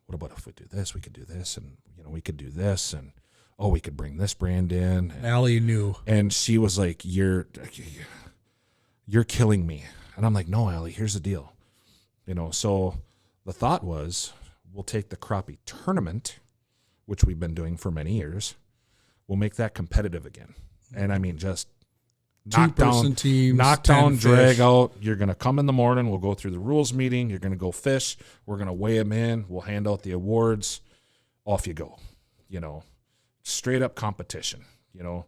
What about if we do this? We could do this, and we could do this, and we could bring this brand in. Allie knew. And she was like, you're killing me. And I'm like, no, Allie, here's the deal. So the thought was, we'll take the crappie tournament, which we've been doing for many years. We'll make that competitive again. And I mean, just knock down, drag out. You're going to come in the morning. We'll go through the rules meeting. You're going to go fish. We're going to weigh them in. We'll hand out the awards. Off you go. Straight up competition. No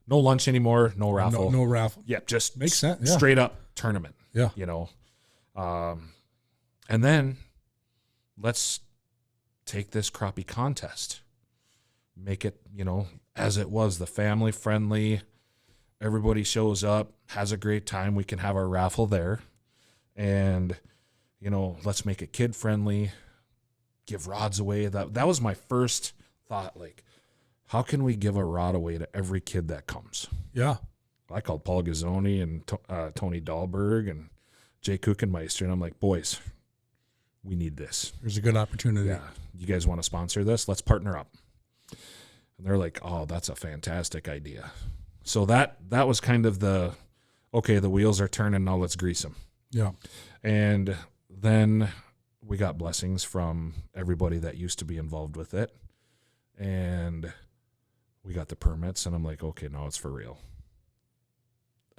lunch anymore. No raffle. No raffle. Yeah, just makes sense. Yeah. Straight up tournament. Yeah. And then let's take this crappie contest. Make it, as it was, the family friendly. Everybody shows up, has a great time. We can have our raffle there. And, let's make it kid friendly. Give rods away. That was my first thought. Like, how can we give a rod away to every kid that comes? Yeah. I called Paul Gazzoni and Tony Dahlberg and Jay Kuchenmeister, and I'm like, boys, we need this. There's a good opportunity. Yeah. You guys want to sponsor this? Let's partner up. And they're like, oh, that's a fantastic idea. So that was kind of the wheels are turning, now let's grease them. Yeah. And then we got blessings from everybody that used to be involved with it. And we got the permits, and I'm like, okay, now it's for real.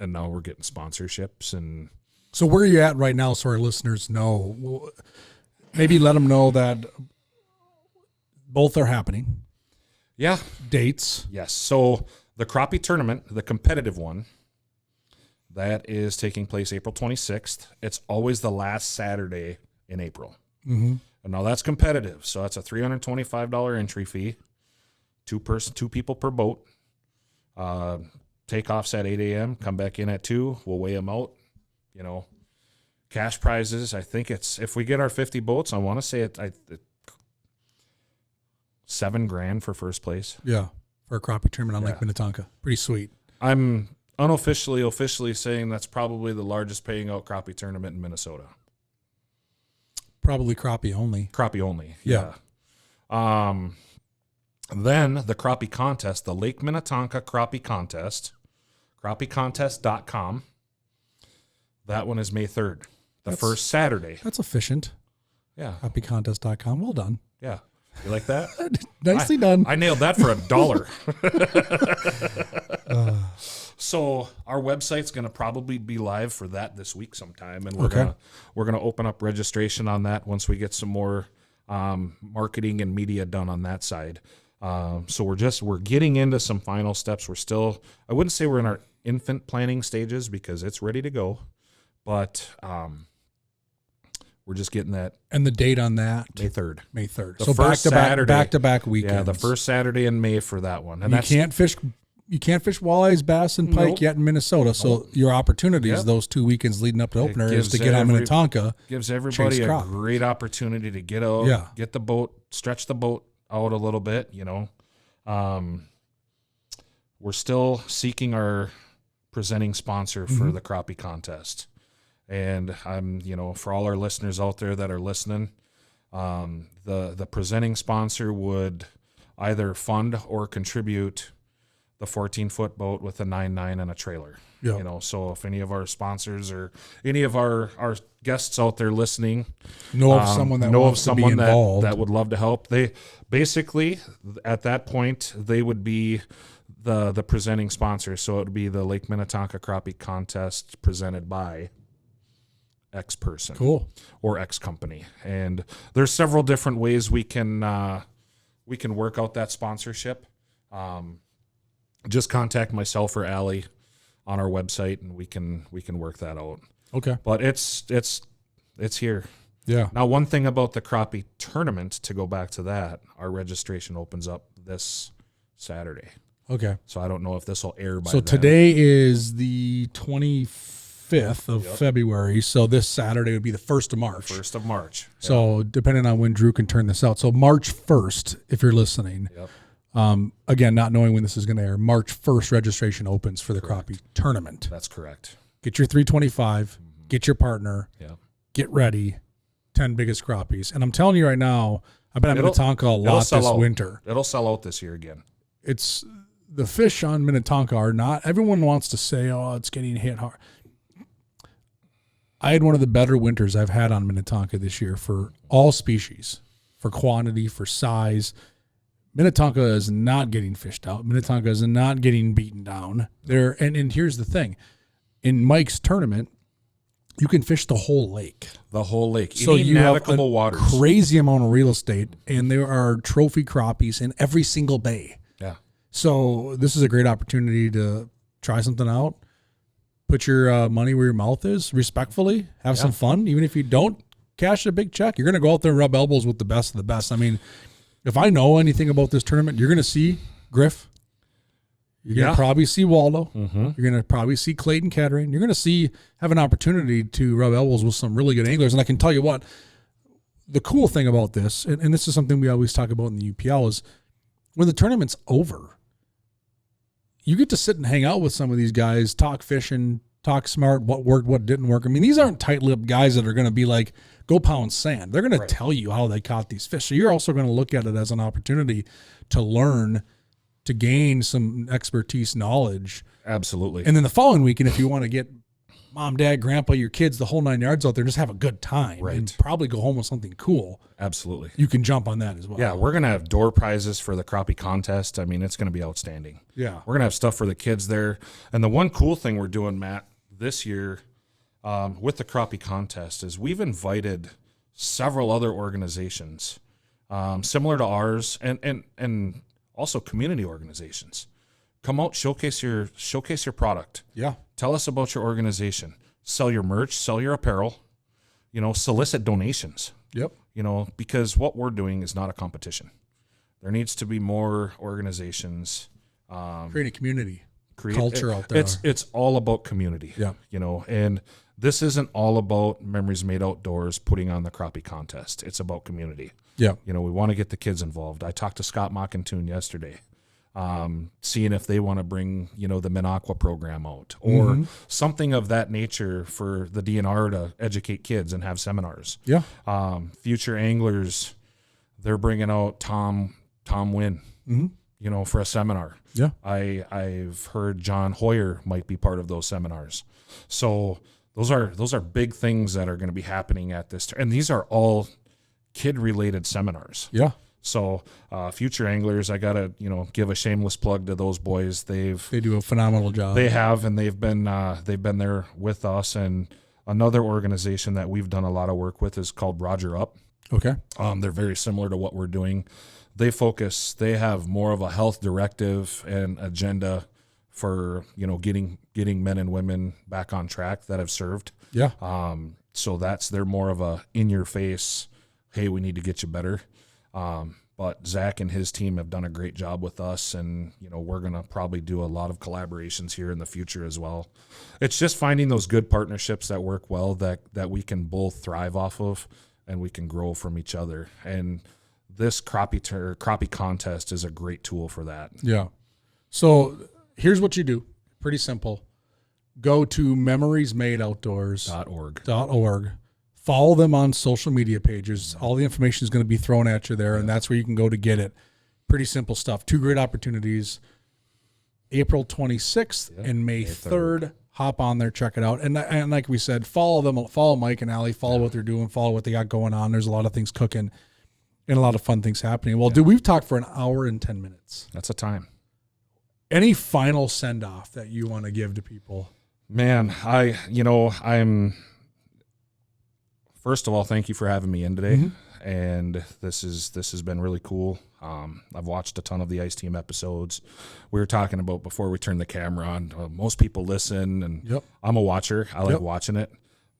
And now we're getting sponsorships. And so where are you at right now so our listeners know? Maybe let them know that both are happening. Yeah. Dates. Yes. So the crappie tournament, the competitive one, that is taking place April 26th. It's always the last Saturday in April. Mm-hmm. And now that's competitive. So that's a $325 entry fee. Two people per boat. Takeoffs at 8 a.m. Come back in at 2. We'll weigh them out. Cash prizes. I think if we get our 50 boats, I want to say it $7,000 for first place. Yeah, for a crappie tournament on Lake Minnetonka. Pretty sweet. I'm officially saying that's probably the largest paying out crappie tournament in Minnesota. Probably crappie only. Crappie only. Yeah. Then the crappie contest, the Lake Minnetonka Crappie Contest, crappiecontest.com. That one is May 3rd, the first Saturday. That's efficient. Yeah. Crappiecontest.com. Well done. Yeah. You like that? Nicely done. I nailed that for $1. So our website's going to probably be live for that this week sometime, and we're gonna open up registration on that once we get some more marketing and media done on that side. So we're getting into some final steps. We're still, I wouldn't say we're in our infant planning stages because it's ready to go, but we're just getting that. And the date on that? May 3rd. May 3rd. The so first back to back weekends. Yeah, the first Saturday in May for that one. And you can't fish walleyes, bass, and pike yet in Minnesota. So your opportunities those 2 weekends leading up to opener is to get on Minnetonka. Gives everybody a great opportunity to get out, get the boat, stretch the boat out a little bit. We're still seeking our presenting sponsor for the crappie contest. And I'm, for all our listeners out there that are listening, the presenting sponsor would either fund or contribute the 14-foot boat with a 9.9 and a trailer. Yeah. So if any of our sponsors or any of our guests out there listening know of someone that wants to be involved, that would love to help, they basically at that point they would be the presenting sponsor. So it would be the Lake Minnetonka Crappie Contest presented by X person, or X company. And there's several different ways we can work out that sponsorship. Just contact myself or Allie on our website, and we can work that out. Okay. But it's it's here. Yeah. Now, one thing about the crappie tournament, to go back to that, our registration opens up this Saturday. Okay. So I don't know if this will air by So then. today is the 25th of February. So this Saturday would be the 1st of March. 1st of March. So depending on when Drew can turn this out. So March 1st, if you're listening. Yep. Again, not knowing when this is going to air, March 1st registration opens for the crappie tournament. That's correct. Get your 325, get your partner, get ready, 10 biggest crappies. And I'm telling you right now, I've been at Minnetonka a lot this winter. It'll sell out this year again. It's the fish on Minnetonka are not, everyone wants to say, oh, it's getting hit hard. I had one of the better winters I've had on Minnetonka this year for all species, for quantity, for size. Minnetonka is not getting fished out. Minnetonka is not getting beaten down. And here's the thing. In Mike's tournament, you can fish the whole lake. The whole lake. So you have a waters. Crazy amount of real estate, and there are trophy crappies in every single bay. Yeah. So this is a great opportunity to try something out. Put your money where your mouth is, respectfully. Have some fun. Even if you don't cash a big check, you're going to go out there and rub elbows with the best of the best. I mean, if I know anything about this tournament, you're going to see Griff. You're going to probably see Waldo. You're going to probably see Clayton Kettering. You're going to have an opportunity to rub elbows with some really good anglers. And I can tell you what, the cool thing about this, and this is something we always talk about in the UPL, is when the tournament's over, you get to sit and hang out with some of these guys, talk fishing, talk smart, what worked, what didn't work. I mean, these aren't tight-lipped guys that are going to be like, go pound sand. They're going to tell you how they caught these fish. So you're also going to look at it as an opportunity to learn, to gain some expertise, knowledge. Absolutely. And then the following weekend, if you want to get mom, dad, grandpa, your kids, the whole 9 yards out there, just have a good time and probably go home with something cool. Absolutely. You can jump on that as well. Yeah, we're going to have door prizes for the crappie contest. I mean, it's going to be outstanding. Yeah. We're going to have stuff for the kids there. And the one cool thing we're doing, Matt, this year with the crappie contest is we've invited several other organizations similar to ours and also community organizations. Come out, showcase your product. Yeah. Tell us about your organization. Sell your merch, sell your apparel, solicit donations. Yep. Because what we're doing is not a competition. There needs to be more organizations. Create a community, culture out there. It's all about community. Yeah. And this isn't all about Memories Made Outdoors putting on the crappie contest. It's about community. Yeah. We want to get the kids involved. I talked to Scott Mockington yesterday, seeing if they want to bring, the Minaqua program out or something of that nature for the DNR to educate kids and have seminars. Yeah. Future anglers, they're bringing out Tom Wynn, for a seminar. Yeah. I've heard John Hoyer might be part of those seminars. So those are big things that are going to be happening at this. And these are all kid-related seminars. Yeah. So future anglers, I got to, give a shameless plug to those boys. They do a phenomenal job. They have, and they've been there with us. And another organization that we've done a lot of work with is called Roger Up. Okay. They're very similar to what we're doing. They have more of a health directive and agenda for, getting men and women back on track that have served. Yeah. So they're more of a in your face, hey, we need to get you better. But Zach and his team have done a great job with us, and we're gonna probably do a lot of collaborations here in the future as well. It's just finding those good partnerships that work well, that we can both thrive off of, and we can grow from each other. And this crappie contest is a great tool for that. Yeah. So here's what you do. Pretty simple. Go to memoriesmadeoutdoors.org. Follow them on social media pages. All the information is going to be thrown at you there, and that's where you can go to get it. Pretty simple stuff. 2 great opportunities. April 26th and May 3rd. Hop on there, check it out. And like we said, follow them. Follow Mike and Allie. Follow what they're doing. Follow what they got going on. There's a lot of things cooking and a lot of fun things happening. Well, dude, we've talked for an hour and 10 minutes. That's a time. Any final send-off that you want to give to people? Man, first of all, thank you for having me in today. And this has been really cool. I've watched a ton of the Ice Team episodes. We were talking about before we turned the camera on. Most people listen, and I'm a watcher. I like watching it.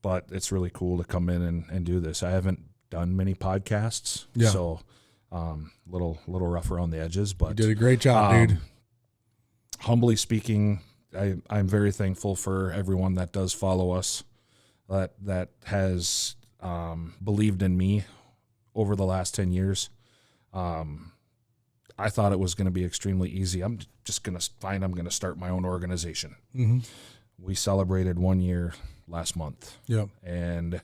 but it's really cool to come in and do this. I haven't done many podcasts, so little rough around the edges, but you did a great job, dude. Humbly speaking, I'm very thankful for everyone that does follow us, that has believed in me over the last 10 years. I thought it was going to be extremely easy. I'm going to start my own organization. Mm-hmm. We celebrated 1 year last month. Yep. And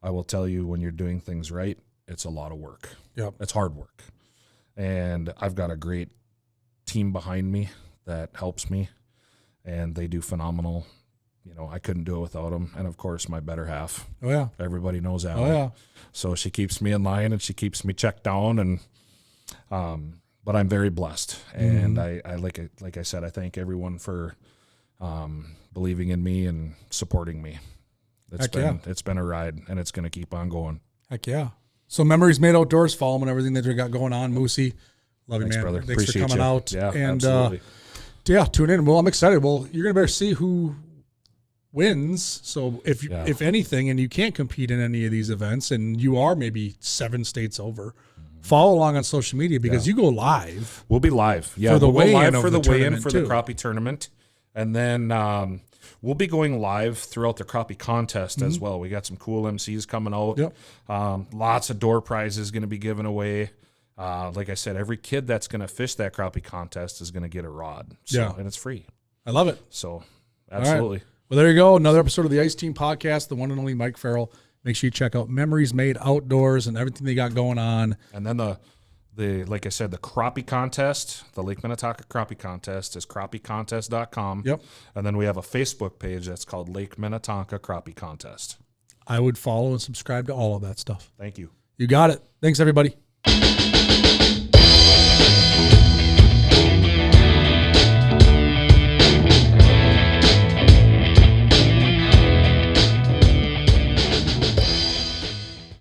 I will tell you, when you're doing things right, it's a lot of work. Yep. It's hard work. And I've got a great team behind me that helps me, and they do phenomenal. You know, I couldn't do it without them. And of course, my better half. Oh yeah. Everybody knows that. Oh yeah. So she keeps me in line and she keeps me checked down, and but I'm very blessed. And I like I said, I thank everyone for believing in me and supporting me. It's been a ride, and it's going to keep on going. Heck yeah. So Memories Made Outdoors, follow them and everything that they got going on. Moosey, love you, man. Brother. Thanks Appreciate for coming you. out. Yeah, and absolutely. Tune in. Well, I'm excited. Well, you're gonna better see who wins. So if anything, and you can't compete in any of these events, and you are maybe 7 states over, follow along on social media, because you go live. We'll be live. Yeah, for the we'll go weigh-in live of for the the weigh-in tournament for too. the crappie tournament, and then we'll be going live throughout the crappie contest as well. We got some cool MCs coming out. Yep. Lots of door prizes going to be given away. Like I said, every kid that's going to fish that crappie contest is going to get a rod. So, and it's free. I love it. So, absolutely. Right. Well, there you go. Another episode of the Ice Team Podcast, the one and only Mike Ferrell. Make sure you check out Memories Made Outdoors and everything they got going on. And then the like I said, the crappie contest, the Lake Minnetonka crappie contest is crappiecontest.com. Yep. And then we have a Facebook page that's called Lake Minnetonka Crappie Contest. I would follow and subscribe to all of that stuff. Thank you. You got it. Thanks, everybody.